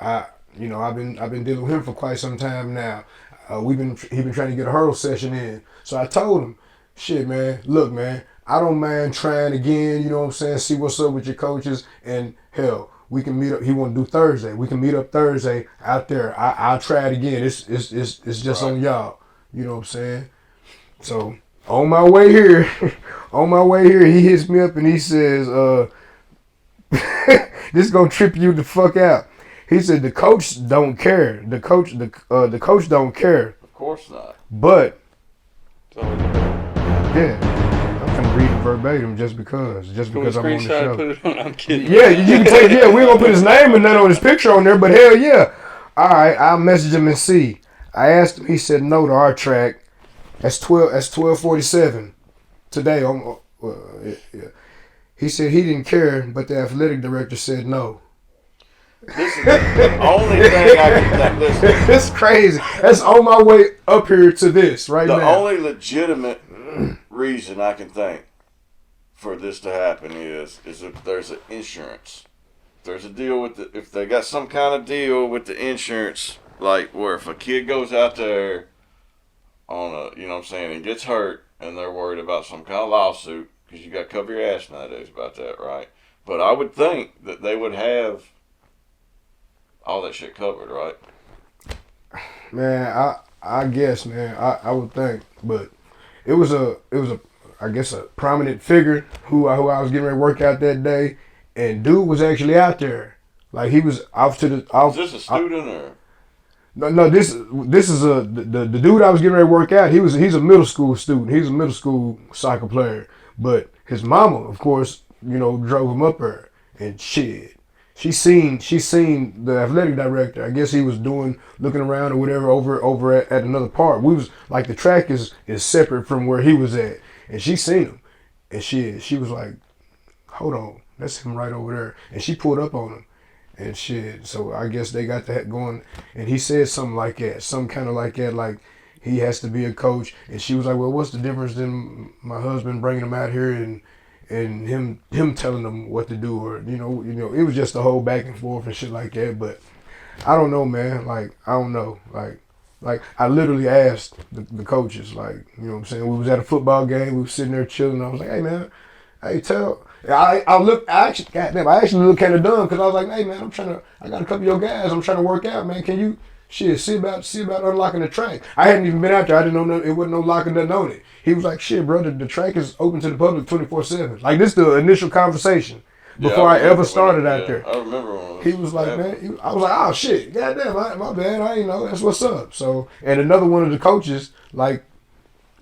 I've been dealing with him for quite some time now. He been trying to get a hurdle session in. So I told him, shit, man, look, man, I don't mind trying again, you know what I'm saying, see what's up with your coaches, and hell, we can meet up. He want to do Thursday. We can meet up Thursday out there. I'll try it again. It's just right on y'all. You know what I'm saying? So on my way here, he hits me up and he says, this is gonna trip you the fuck out. He said the coach don't care. The coach don't care. Of course not. But yeah. I'm gonna read it verbatim just because I'm on the show. Put it on? I'm kidding. Yeah, you can take. Yeah, we ain't gonna put his name and none on his picture on there, but hell yeah. All right, I'll message him and see. I asked him. He said no to our track. That's 12:47 today. Yeah. He said he didn't care, but the athletic director said no. This is the only thing I can think. Listen, it's crazy. That's on my way up here to this right now. The only legitimate reason I can think for this to happen is if there's an insurance. If there's a deal if they got some kind of deal with the insurance, like where if a kid goes out there on and gets hurt and they're worried about some kind of lawsuit, because you got to cover your ass nowadays about that, right? But I would think that they would have all that shit covered, right? Man, I guess, man, I would think, but it was a I guess a prominent figure who I was getting ready to work out that day, and dude was actually out there. Like he was off to the. Is this a student or? No. This is the dude I was getting ready to work out. He's a middle school student. He's a middle school soccer player, but his mama, of course, drove him up there, and shit. She seen the athletic director. I guess he was looking around or whatever over at another part. We was like the track is separate from where he was at, and she seen him, and she was like, hold on, that's him right over there, and she pulled up on him, and shit. So I guess they got that going, and he said something like that, some kind of like that, like he has to be a coach, and she was like, well, what's the difference than my husband bringing him out here and him telling them what to do, or it was just a whole back and forth and shit like that. But I don't know, man. Like I don't know. Like I literally asked the coaches, like, what I'm saying. We was at a football game. We was sitting there chilling. I was like, hey man, I actually looked kind of dumb because I was like, hey man, I got a couple of your guys. I'm trying to work out, man. Can you see about unlocking the track? I hadn't even been out there. I didn't know it wasn't no locking nothing on it. He was like, shit, bro, the track is open to the public 24/7. Like, this is the initial conversation before I ever started out there. I remember when he was like, man, I was like, oh shit, goddamn, my bad, I ain't know, that's what's up. So, and another one of the coaches, like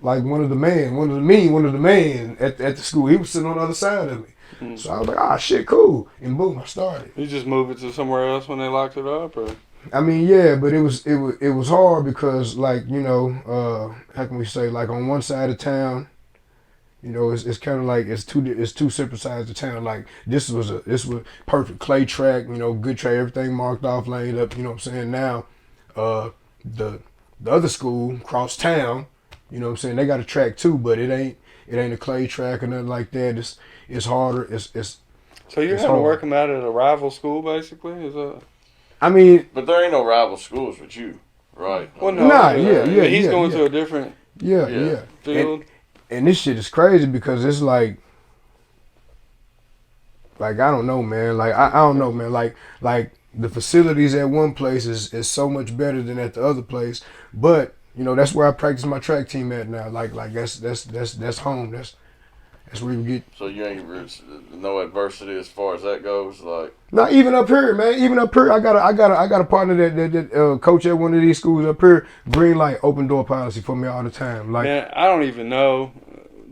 one of the men at the school, he was sitting on the other side of me. Mm-hmm. So I was like, ah, shit, cool, and boom, I started. You just move it to somewhere else when they locked it up, or? I mean, yeah, but it was hard because, like, how can we say, like, on one side of town, it's kind of like it's two separate sides of town. Like this was perfect clay track, good track, everything marked off, laid up. You know what I'm saying? Now, the other school cross town, you know what I'm saying? They got a track too, but it ain't a clay track or nothing like that. It's harder. So you're having to work them out at a rival school, basically? Is that? I mean, but there ain't no rival schools with you, right? Well, no. He's going to a different field. And this shit is crazy because it's like I don't know, man. Like I don't know, man. Like the facilities at one place is so much better than at the other place. But that's where I practice my track team at now. Like that's home. That's where you get. So you ain't no adversity as far as that goes, like. Not even up here, man. Even up here, I got a partner that coach at one of these schools up here. Green light, open door policy for me all the time. Like, man, I don't even know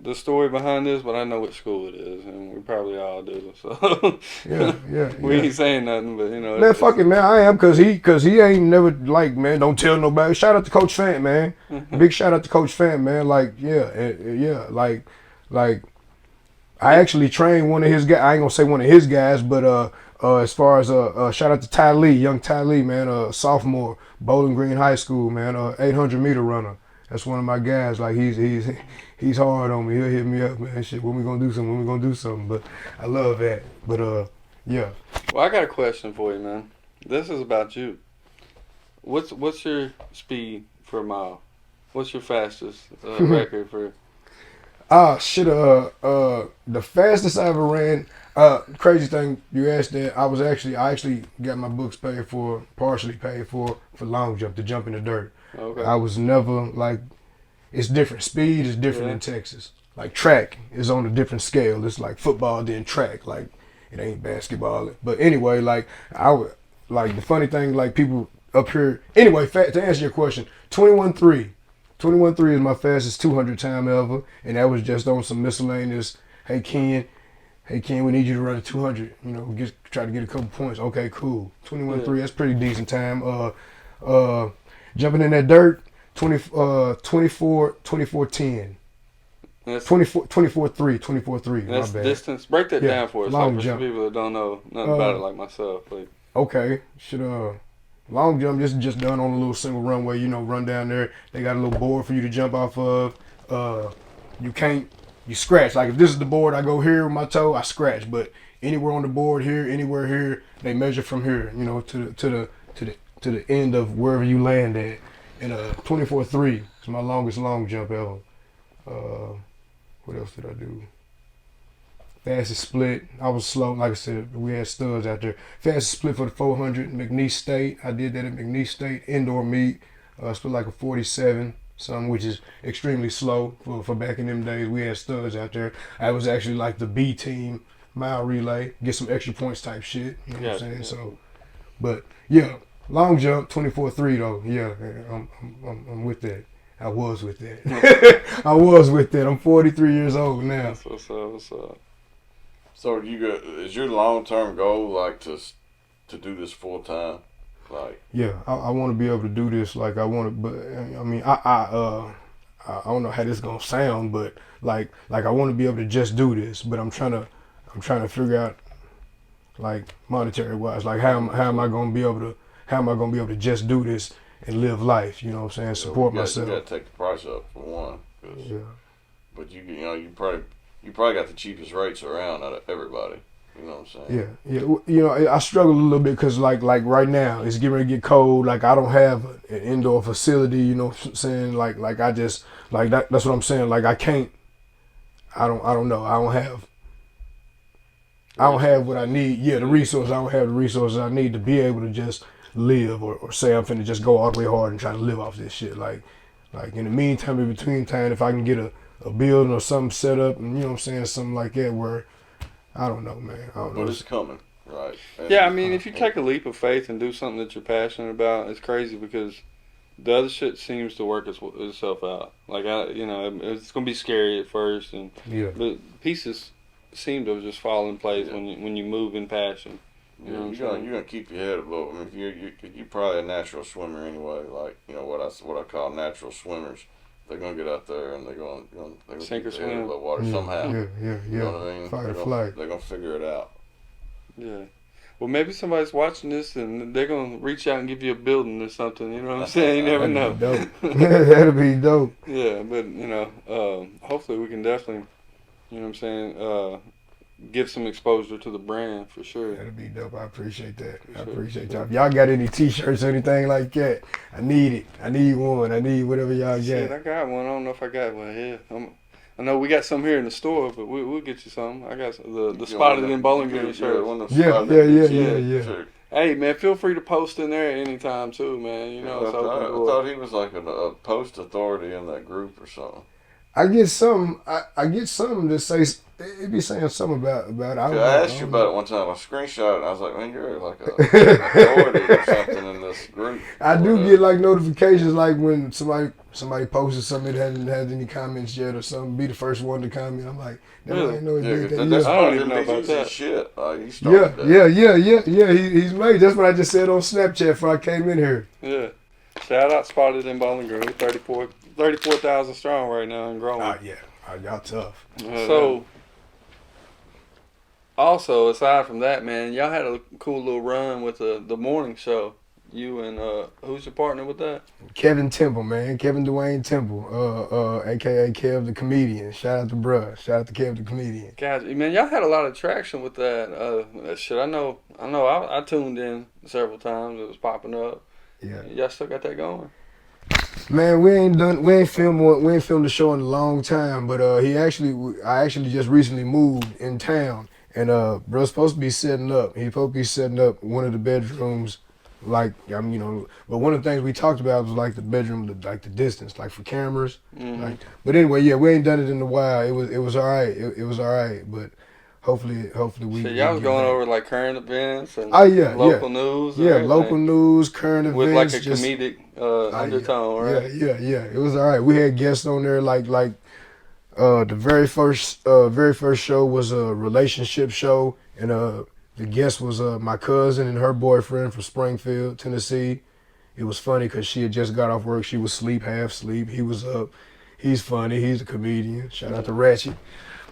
the story behind this, but I know which school it is, and we probably all do. So yeah. We ain't saying nothing, but Man, fuck it, man. I am, cause he ain't never like, man. Don't tell nobody. Shout out to Coach Fant, man. Big shout out to Coach Fant, man. Like, yeah, like. I actually trained one of his guys. I ain't gonna say one of his guys, but as far as shout out to Ty Lee, young Ty Lee, man, sophomore, Bowling Green High School, man, 800-meter runner. That's one of my guys. Like he's hard on me. He'll hit me up, man. Shit, when we gonna do something? But I love that. But yeah. Well, I got a question for you, man. This is about you. What's your speed for a mile? What's your fastest record for? Shit, the fastest I ever ran, crazy thing you asked that, I actually got my books partially paid for long jump, to jump in the dirt. Okay. I was never, like, it's different. Speed is different in Texas. Like, track is on a different scale. It's like football, then track. Like, it ain't basketball. But anyway, like, the funny thing, like, people up here, anyway, to answer your question, 21.3. 21.3 is my fastest 200 time ever, and that was just on some miscellaneous, hey Ken, we need you to run a 200, try to get a couple points. Okay, cool. 21.3, that's pretty decent time. Jumping in that dirt, 24.10. That's 24.3. That's my bad. Distance. Break that down for us, for some people that don't know nothing about it like myself. Like. Okay, long jump just done on a little single runway, run down there. They got a little board for you to jump off of. You scratch. Like if this is the board, I go here with my toe, I scratch. But anywhere on the board here, anywhere here, they measure from here, to the end of wherever you land at. And 24.3 is my longest long jump ever. What else did I do? Fastest split. I was slow. Like I said, we had studs out there. Fastest split for the 400, McNeese State. I did that at McNeese State, indoor meet. Split like a 47. some which is extremely slow for back in them days. We had studs out there. I was actually like the B team mile relay, get some extra points type shit. You know what I'm saying? So, but yeah, long jump 24.3 though. Yeah, I'm with that. I was with that. I was with that. I'm 43 years old now. That's what's up. What's up? So is your long-term goal like to do this full time? Like, yeah, I want to be able to do this. Like I want to, but I mean, I don't know how this gonna sound, but like I want to be able to just do this. But I'm trying to figure out, like monetary wise, like how am I gonna be able to just do this and live life? You know what I'm saying? Support myself. You gotta take the price up for one. Yeah. But you probably got the cheapest rates around out of everybody. You know what I'm saying? Yeah. You know, I struggle a little bit because like right now it's getting ready to get cold. Like I don't have an indoor facility. You know what I'm saying? Like I just like that. That's what I'm saying. Like I can't. I don't know. I don't have what I need. Yeah, the resources. I don't have the resources I need to be able to just live or say I'm finna just go all the way hard and try to live off this shit. Like in the meantime, in between time, if I can get a building or something set up and you know what I'm saying, something like that where. I don't know, man. I don't know. But it's coming, right? And yeah, I mean, if you take a leap of faith and do something that you're passionate about, it's crazy because the other shit seems to work itself out. Like, it's going to be scary at first, but pieces seem to just fall in place when you move in passion. You're gonna keep your head above. I mean, you're probably a natural swimmer anyway. Like, you know what I call natural swimmers. They're gonna get out there and they're gonna sink or keep their head swim above water somehow. Yeah. You know what I mean? Fight or flight. They're gonna figure it out. Yeah. Well, maybe somebody's watching this and they're gonna reach out and give you a building or something. You know what I'm saying? You never know. That'd be dope. Yeah, but hopefully we can definitely, you know what I'm saying, give some exposure to the brand for sure. That'd be dope. I appreciate that. I appreciate y'all. If y'all got any T-shirts or anything like that, I need it. I need one. I need whatever y'all Shit, got. I got one. I don't know if I got one here. I know we got some here in the store, but we'll get you some. I got the spotted in Bowling Green shirts. Yeah. Hey man, feel free to post in there at any time too, man. You know, I thought he was like a post authority in that group or something. I get some that say it be saying something about it. I asked you about it one time. I screenshot it and I was like, man, you're like a authority or something in this group. I do get like notifications like when somebody posted something that hasn't had any comments yet or something. Be the first one to comment. I'm like, I didn't know it did that. That's I don't even know about that. that. Shit. He Yeah. started that. He's made. That's what I just said on Snapchat before I came in here. Yeah. Shout out Spotted in Bowling Green. 34,000 strong right now and growing. Yeah. Y'all tough. So, also, aside from that, man, y'all had a cool little run with the morning show. You and, who's your partner with that? Kevin Temple, man. Kevin Dwayne Temple, a.k.a. Kev the Comedian. Shout out to bruh. Shout out to Kev the Comedian. Guys, man, y'all had a lot of traction with that shit. I know. I tuned in several times. It was popping up. Yeah. Y'all still got that going? Man, we ain't filmed the show in a long time, but I actually just recently moved in town, and bro's supposed to be setting up. He's supposed to be setting up one of the bedrooms, but one of the things we talked about was like the bedroom, like the distance, like for cameras. Mm-hmm. But anyway, yeah, we ain't done it in a while. It was all right. It was all right, but hopefully we. So y'all was going over like current events and local news. Yeah, local news, current events with like a comedic undertone, right? Yeah. It was all right. We had guests on there like the very first show was a relationship show, and the guest was my cousin and her boyfriend from Springfield, Tennessee. It was funny because she had just got off work. She was half asleep. He was up. He's funny. He's a comedian. Shout out to Ratchet.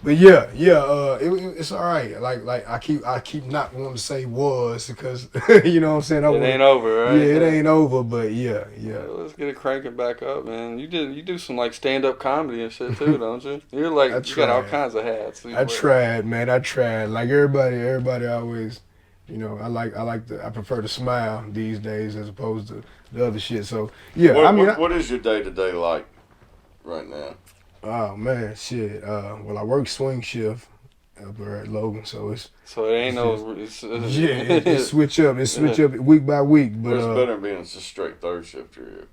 But it's all right. Like I keep not wanting to say was because you know what I'm saying. It ain't over, right? Yeah, it ain't over. But yeah. Let's get it cranking back up, man. You do some like stand up comedy and shit too, don't you? You're like you got all kinds of hats. I tried, man. I tried. Like everybody always, I prefer to smile these days as opposed to the other shit. So yeah, what is your day to day like right now? Oh man, shit. Well, I work swing shift up there at Logan, so it ain't no. It switch up. It switch up week by week. But it's better than being just straight third shift here.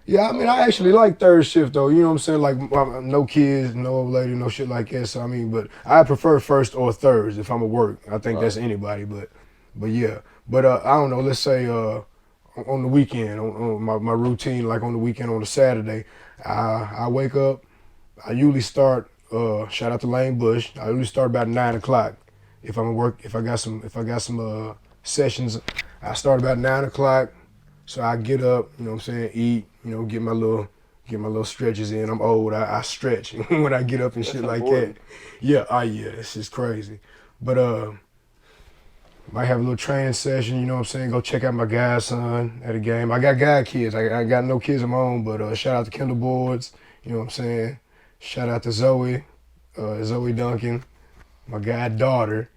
Yeah, I mean, I actually like third shift though. You know what I'm saying? Like, no kids, no old lady, no shit like that. So I mean, but I prefer first or thirds if I'm at work. I think that's anybody, but yeah. But I don't know. Let's say on the weekend, on my routine, like on the weekend on a Saturday, I wake up. I usually start. Shout out to Lane Bush. I usually start about 9 o'clock. If I'm at work, if I got some sessions, I start about 9 o'clock. So I get up, you know what I'm saying, eat, you know, get my little stretches in. I'm old, I stretch when I get up and shit like important. that. Yeah, yeah, it's just crazy. But might have a little training session, you know what I'm saying, go check out my godson at a game. I got god kids, I got no kids of my own, but shout out to Kendall Boards, you know what I'm saying. Shout out to Zoe Duncan, my goddaughter.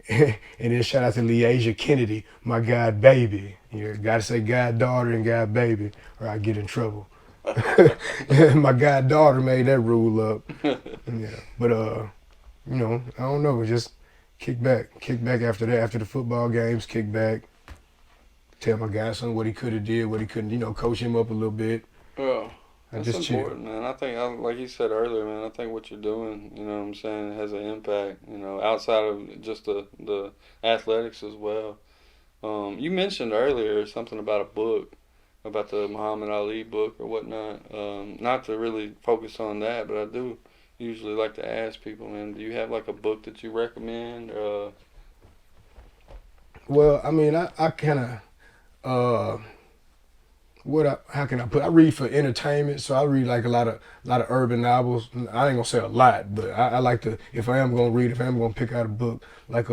And then shout out to Leasia Kennedy, my god baby. You gotta say goddaughter and god baby, or I get in trouble. My goddaughter made that rule up. Yeah, but you know, I don't know. Just kick back after that. After the football games, kick back. Tell my godson what he could have did, what he couldn't. You know, coach him up a little bit. Oh, I that's just important, man. I think, like you said earlier, man, I think what you're doing, you know what I'm saying, has an impact, you know, outside of just the athletics as well. You mentioned earlier something about a book, about the Muhammad Ali book or whatnot. Not to really focus on that, but I do usually like to ask people, man, do you have like a book that you recommend? Well, I mean, I kind of how can I put? I read for entertainment, so I read like a lot of urban novels. I ain't gonna say a lot, but I like to. If I am gonna pick out a book like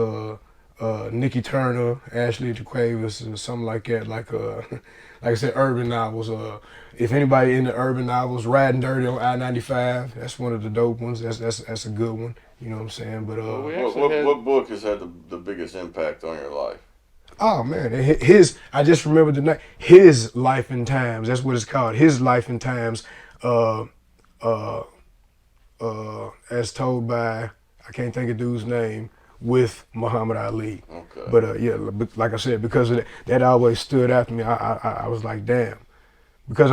Nikki Turner, Ashley Jaquavis, or something like that. Like like I said, urban novels. If anybody into urban novels, Riding Dirty on I-95, that's one of the dope ones. That's a good one. You know what I'm saying? But what book has had the biggest impact on your life? oh man, I just remembered the name. His Life and Times. That's what it's called. His Life and Times. As told by, I can't think of dude's name, with Muhammad Ali. Okay. But yeah, like I said, because of that always stood out to me. I was like, damn. Because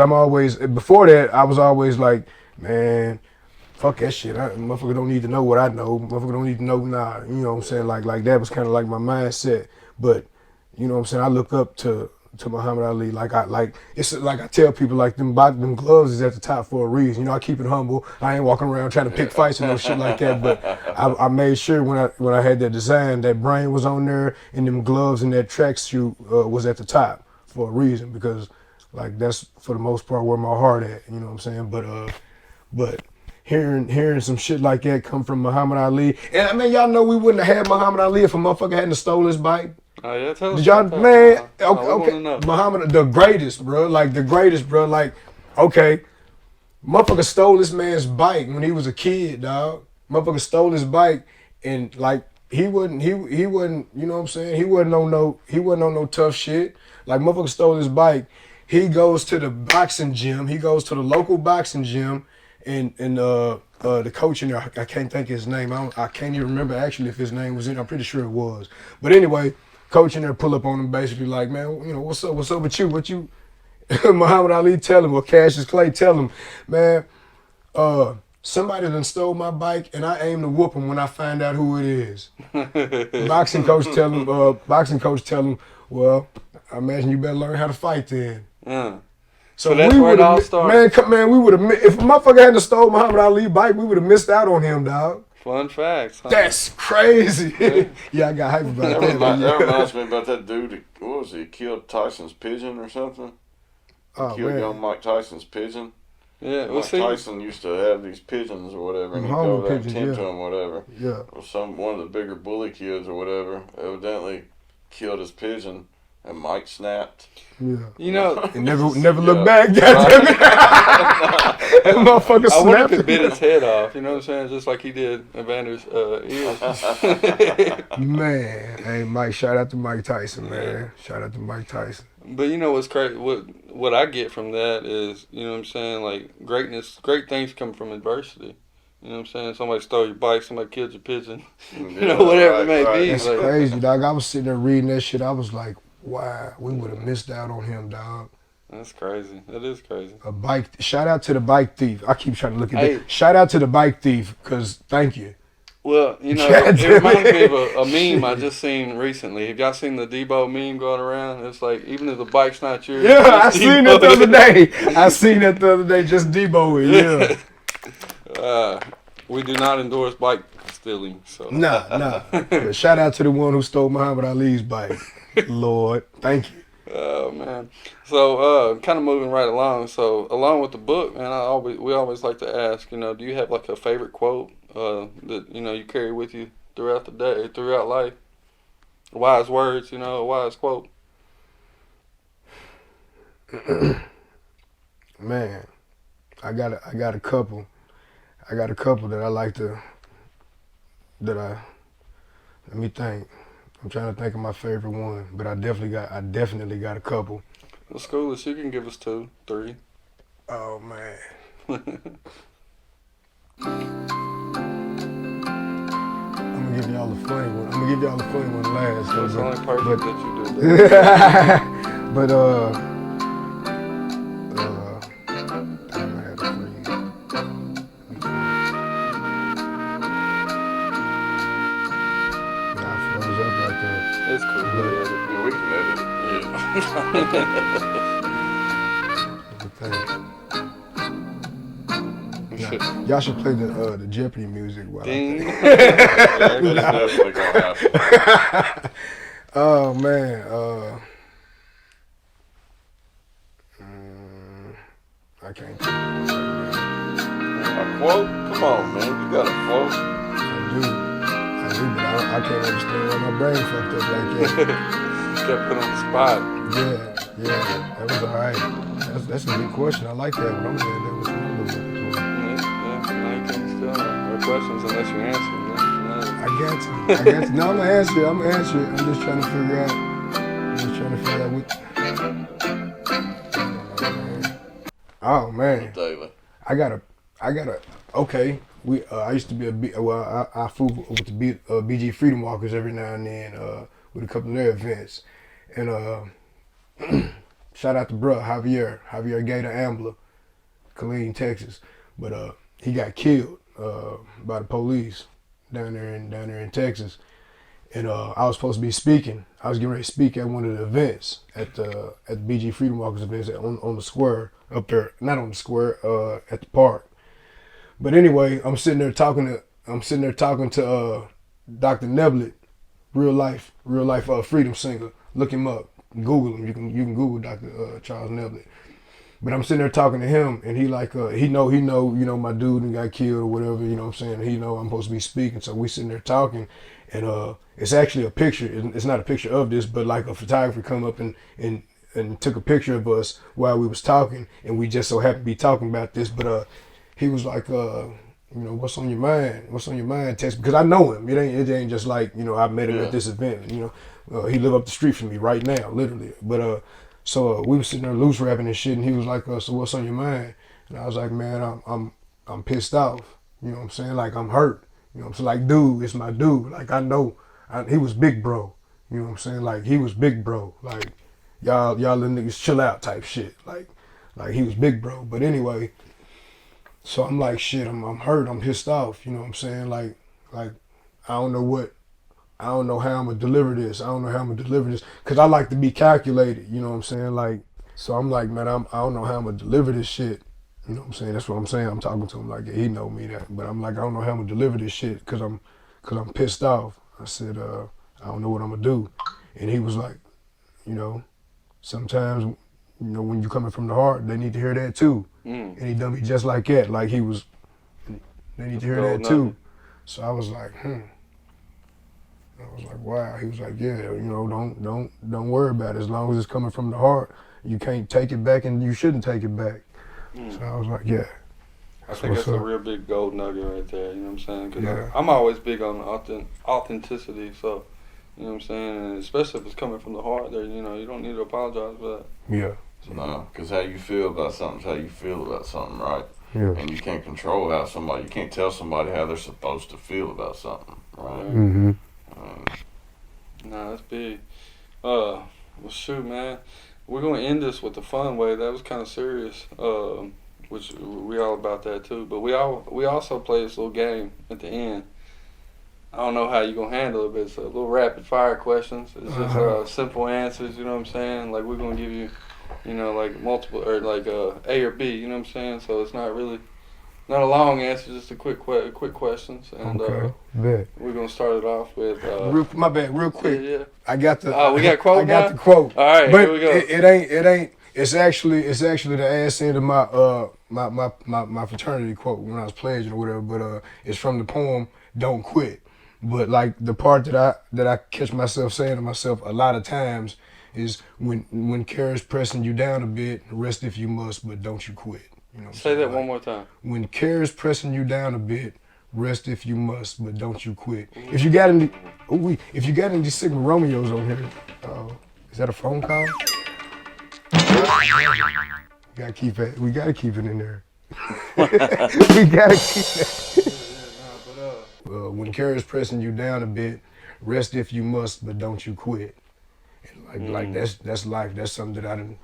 before that, I was always like, man, fuck that shit. Motherfucker don't need to know what I know. Motherfucker don't need to know, nah. You know what I'm saying? Like that was kind of like my mindset. But you know what I'm saying? I look up to Muhammad Ali. It's like I tell people, like them gloves is at the top for a reason. You know, I keep it humble. I ain't walking around trying to pick fights and no shit like that. But I made sure when I had that design, that brain was on there, and them gloves and that tracksuit was at the top for a reason, because like that's for the most part where my heart at. You know what I'm saying? But hearing some shit like that come from Muhammad Ali, and I mean, y'all know we wouldn't have had Muhammad Ali if a motherfucker hadn't stole his bike. Oh yeah, tell us. Did y'all, about that. man? No, Okay, we wanna know. Muhammad, the greatest, bro. Like the greatest, bro. Like, okay, motherfucker stole this man's bike when he was a kid, dog. Motherfucker stole his bike, and like he wasn't. You know what I'm saying? He wasn't on no tough shit. Like motherfucker stole his bike. He goes to the boxing gym. He goes to the local boxing gym, and the coach in there, I can't think of his name. I can't even remember actually if his name was in. I'm pretty sure it was. But anyway, coach in there pull up on him basically like, man, you know, what's up with you? What you Muhammad Ali tell him, or Cassius Clay tell him, man, somebody done stole my bike and I aim to whoop him when I find out who it is. Boxing coach tell him, well, I imagine you better learn how to fight then. So that's where it all started. Man, we would have, if a motherfucker hadn't stole Muhammad Ali's bike, we would have missed out on him, dog. Fun facts. Huh? That's crazy. Yeah, I got hype about that. That reminds me about that dude. What was he? Killed Tyson's pigeon or something? Oh, Killed man. young Mike Tyson's pigeon. Yeah, Mike Tyson used to have these pigeons or whatever, and he'd go over there and tend to them, whatever. Yeah. Or one of the bigger bully kids or whatever evidently killed his pigeon, and Mike snapped. Yeah. You know, And never look back. Goddamn it. That motherfucker I wonder if snapped. it bit his head off. You know what I'm saying? Just like he did Evander's ears. Man, hey Mike, shout out to Mike Tyson, man. Shout out to Mike Tyson. But you know what's crazy? What I get from that is, you know what I'm saying, like great things come from adversity. You know what I'm saying? Somebody stole your bike, somebody killed your pigeon. You know, whatever it may be. That's Like, crazy, dog. I was sitting there reading that shit. I was like, wow, we would have missed out on him, dog. That's crazy. That is crazy. A bike. Shout out to the bike thief. I keep trying to look at Hey. that. Shout out to the bike thief, cause thank you. Well, you know, God it damn reminds me of it. a meme I just seen recently. Have y'all seen the Debo meme going around? It's like, even if the bike's not yours. Yeah, I just seen Debo that the other it. day. I seen that the other day. Just Debo it. Yeah. We do not endorse bike stealing. So Nah. But shout out to the one who stole Muhammad Ali's bike. Lord, thank you. Oh man. So kind of moving right along. So along with the book, man, we always like to ask, you know, do you have like a favorite quote that you know you carry with you throughout the day, throughout life? Wise words, you know, a wise quote. Man, I got a couple. I got a couple that I like to. Let me think. I'm trying to think of my favorite one, but I definitely got a couple. Well, Schoolers, you can give us 2, 3. Oh man. I'm gonna give y'all the funny one. I'm gonna give y'all the funny one last. That's the only person but, that you do that. but damn, I had to freeze. I froze up right there. It's cool. But- Yeah, we can edit it. That's the thing. Y'all should play the Jeopardy music while Ding. I It's definitely gonna happen. Oh man, I can't. A quote? Come on, man. You got a quote? I do, but I can't understand why my brain fucked up like that. Kept put on the spot. Yeah, that was alright. That's a good question. I like that one. I'm glad that was one of those. Yeah. Now you can't still our questions unless you answer them. I got to. No, I'm gonna answer it. I'm just trying to figure out. What. Oh man. David. I got a. Okay. I used to be I flew with the BG Freedom Walkers every now and then with a couple of their events, and shout out to bruh Javier Gator Ambler, Killeen, Texas, but he got killed by the police down there in Texas, and I was supposed to be speaking. I was getting ready to speak at one of the events at the BG Freedom Walkers events on the square up there, not on the square, at the park. But anyway, I'm sitting there talking to Dr. Neblet, real life freedom singer. Look him up, Google him. You can Google Dr. Charles Neblet. But I'm sitting there talking to him, and he like he know you know my dude and got killed or whatever. You know what I'm saying? He know I'm supposed to be speaking, so we sitting there talking, and it's actually a picture. It's not a picture of this, but like a photographer come up and took a picture of us while we was talking, and we just so happened to be talking about this, but he was like, you know, what's on your mind? What's on your mind? Text, because I know him. It ain't just like, you know, I met him at this event. You know, he live up the street from me right now, literally. But so we was sitting there loose rapping and shit, and he was like, so what's on your mind? And I was like, man, I'm pissed off. You know what I'm saying? Like I'm hurt. You know what I'm saying? Like, dude, it's my dude. Like I know, he was big bro. You know what I'm saying? Like he was big bro. Like y'all little niggas chill out type shit. Like he was big bro. But anyway. So I'm like, shit, I'm hurt, I'm pissed off, you know what I'm saying? Like I don't know how I'm gonna deliver this. Cause I like to be calculated, you know what I'm saying? Like, so I'm like, man, I don't know how I'm gonna deliver this shit. You know what I'm saying? That's what I'm saying. I'm talking to him like, yeah, he know me that. But I'm like, I don't know how I'm gonna deliver this shit cause I'm pissed off. I said, I don't know what I'm gonna do. And he was like, you know, sometimes, you know, when you're coming from the heart, they need to hear that too. And he done me just like that. Like they need to hear that too. So I was like, I was like, wow. He was like, yeah, you know, don't worry about it. As long as it's coming from the heart, you can't take it back, and you shouldn't take it back. So I was like, yeah. I think that's a real big gold nugget right there. You know what I'm saying? Because Yeah. I'm always big on authenticity. So, you know what I'm saying? And especially if it's coming from the heart, there, you know, you don't need to apologize for that. Yeah. No, because how you feel about something is how you feel about something, right? Yeah. And you can't control you can't tell somebody how they're supposed to feel about something, right? Mm-hmm. Nah, that's big. Well, shoot, man. we're gonna end this with the fun way. That was kind of serious, which we all about that too. But we also play this little game at the end. I don't know how you're gonna handle it, but it's a little rapid fire questions. It's just simple answers. You know what I'm saying? Like we're gonna give you, like multiple or like A or B. You know what I'm saying? So it's not really. Not a long answer, just a quick questions, and Bet. we're gonna start it off with. My bad, real quick. Yeah. I got the. We got quote. I got the quote. All right, but here we go. It ain't. It's actually the ass end of my fraternity quote when I was pledging or whatever. But it's from the poem "Don't Quit." But like the part that I catch myself saying to myself a lot of times is when care's pressing you down a bit, rest if you must, but don't you quit. Say that one more time. When care is pressing you down a bit, rest if you must, but don't you quit. If you got any Sigma Romeos on here, is that a phone call? We gotta keep it in there. We gotta keep it. When care is pressing you down a bit, rest if you must, but don't you quit. And like that's life. That's something that I done.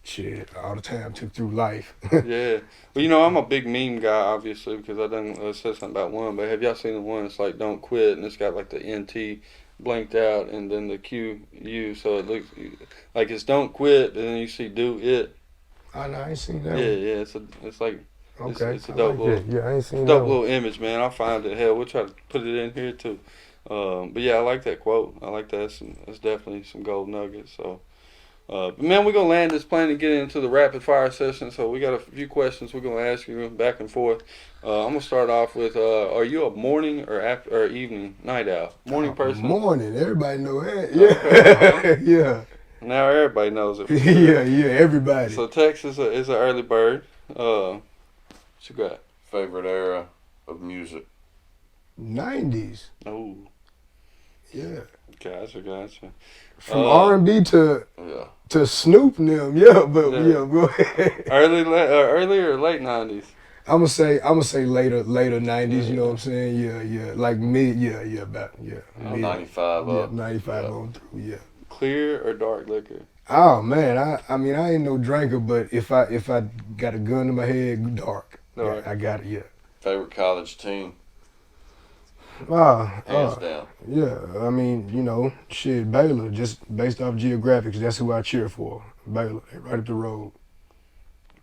Shit, all the time took through life. Yeah. Well, I'm a big meme guy, obviously, because I done said something about one. But have y'all seen the one? It's like "Don't quit," and it's got like the NT blanked out, and then the QU, so it looks like it's "Don't quit," and then you see "Do it." I know, I ain't seen that. Yeah. It's like okay. It's a dope I ain't seen dope that little image, man. I'll find it. Hell, we'll try to put it in here too. But yeah, I like that quote. I like that. That's definitely some gold nuggets. So. But man, we're gonna land this plane and get into the rapid fire session. So we got a few questions we're gonna ask you back and forth. I'm gonna start off with: are you a morning or evening night owl? Morning person. Morning. Everybody know that. Yeah. Okay. Yeah. Now everybody knows it. Yeah. Everybody. So Texas is an early bird. What you got? Favorite era of music? 90s. Oh. Yeah. Gotcha. From R&B to Snoop and them, go ahead. Early or late 90s? I'm gonna say later 90s. You know what I'm saying? Yeah. Like mid, about mid. 95 up. 95 on through. Yeah. Clear or dark liquor? Oh man, I mean I ain't no drinker, but if I got a gun to my head, dark. Dark. Yeah, I got it. Yeah. Favorite college team? Hands down. Yeah, I mean, shit, Baylor, just based off geographics, that's who I cheer for. Baylor, they right up the road.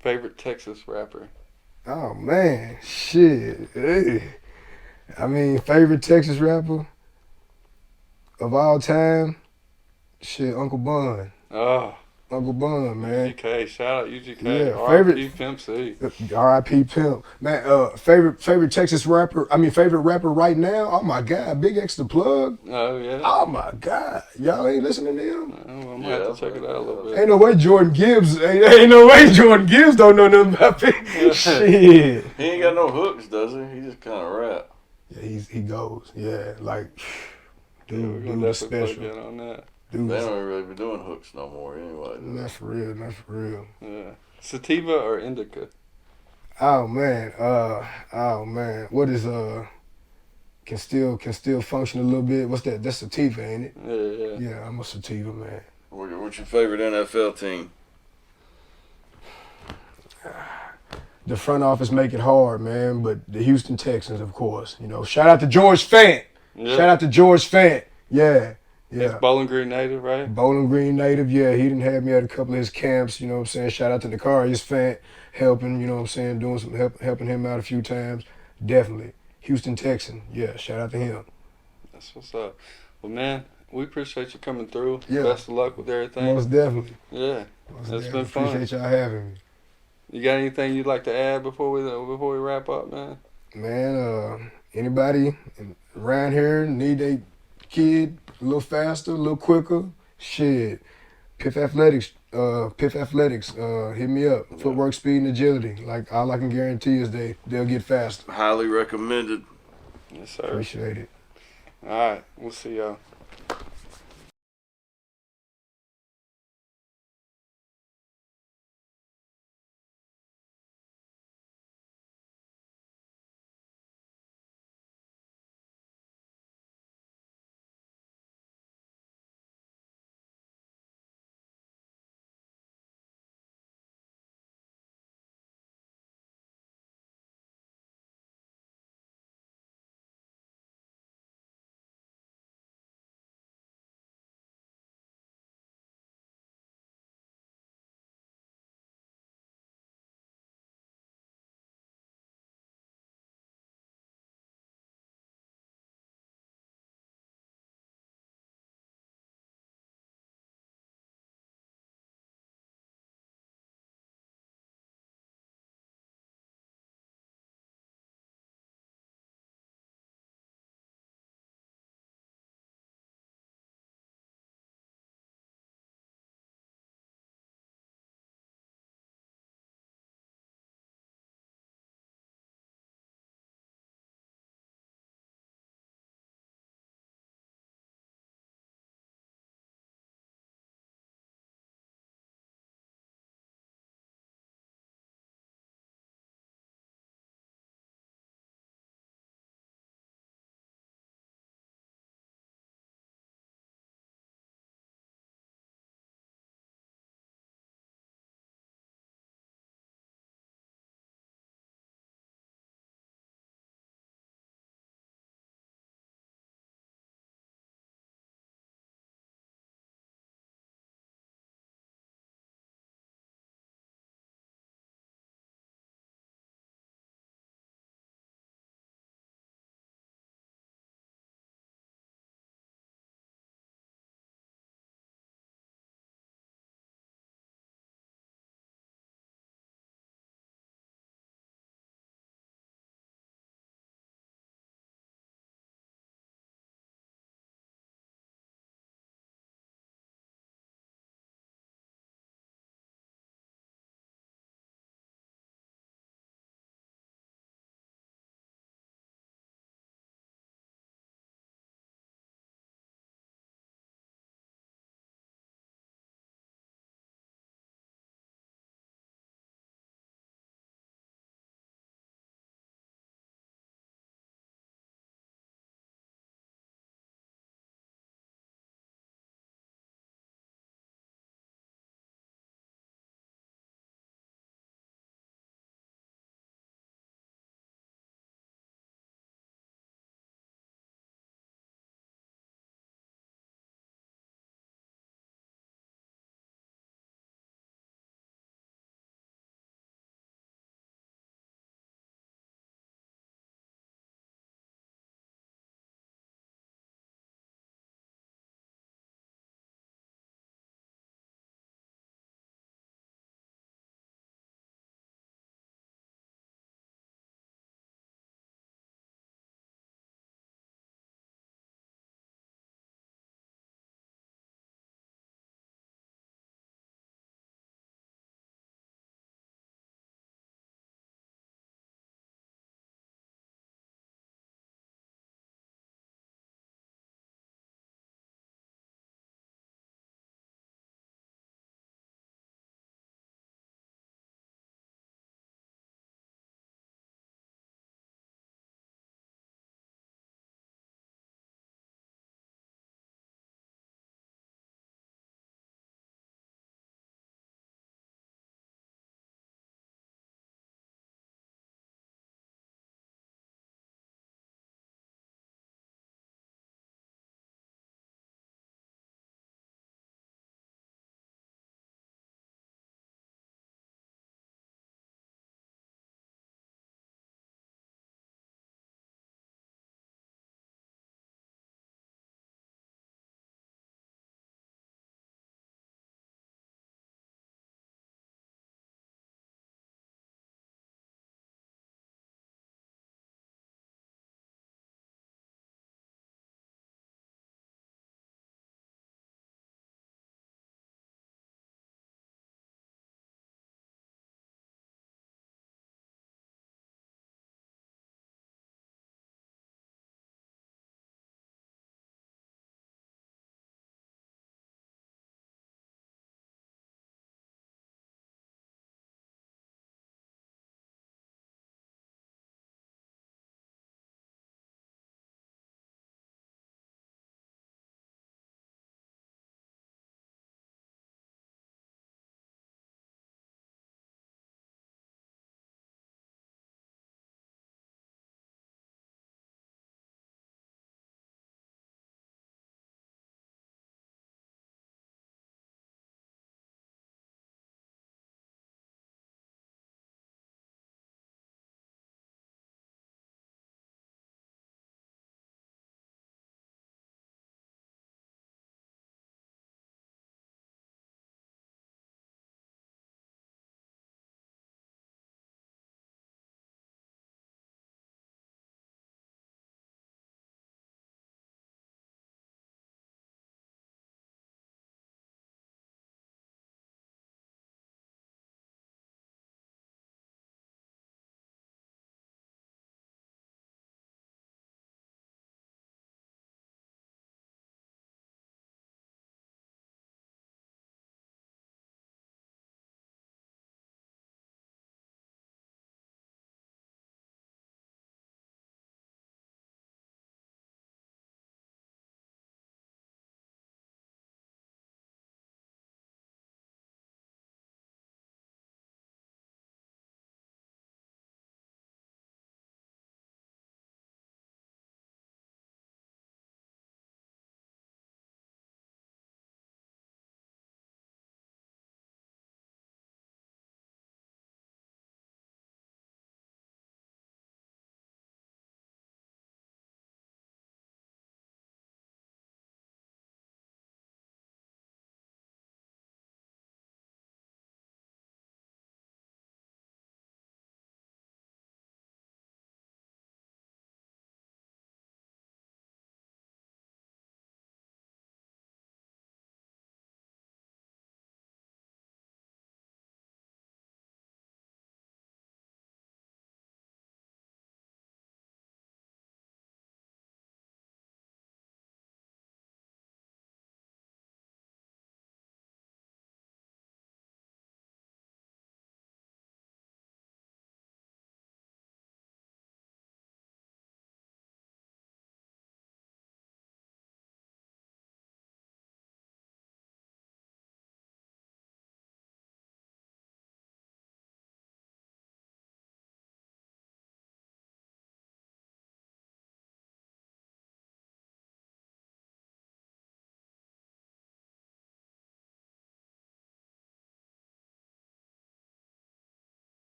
Favorite Texas rapper? Oh, man, shit. Hey. I mean, favorite Texas rapper of all time, shit, Uncle Bun. Oh. Uncle Bun, man. UGK, shout out UGK. Yeah, R.I.P. Pimp C. R.I.P. Pimp. Man, favorite Texas rapper, favorite rapper right now, oh my God, Big X the Plug. Oh, yeah. Oh my God, y'all ain't listening to him? I might have to check it out a little bit. Ain't no way Jordan Gibbs don't know nothing about it. Shit. He ain't got no hooks, does he? He just kind of rap. Yeah, he goes. Yeah, like, We're dude gonna is definitely special. plug in on that. Dude, They don't really be doing hooks no more anyway. not for real. Yeah. Sativa or indica? Oh man, what is can still function a little bit? What's that? That's sativa, ain't it? Yeah. Yeah, I'm a sativa man. What's your favorite NFL team? The front office make it hard, man, but the Houston Texans, of course. Shout out to George Fant. Yeah. Shout out to George Fant. Yeah. He's Bowling Green native, right? Bowling Green native, yeah. He didn't have me at a couple of his camps, you know what I'm saying? Shout out to Nicarius Fant, helping, you know what I'm saying, doing some helping him out a few times. Definitely. Houston Texan, yeah, shout out to him. That's what's up. Well, man, we appreciate you coming through. Yeah. Best of luck with everything. Most definitely. Yeah. It's been fun. Appreciate y'all having me. You got anything you'd like to add before we wrap up, man? Man, anybody around here need a kid a little faster, a little quicker, shit. PIF Athletics, hit me up. Yeah. Footwork, speed, and agility. Like, all I can guarantee is they'll get faster. Highly recommended. Yes, sir. Appreciate it. All right. We'll see y'all.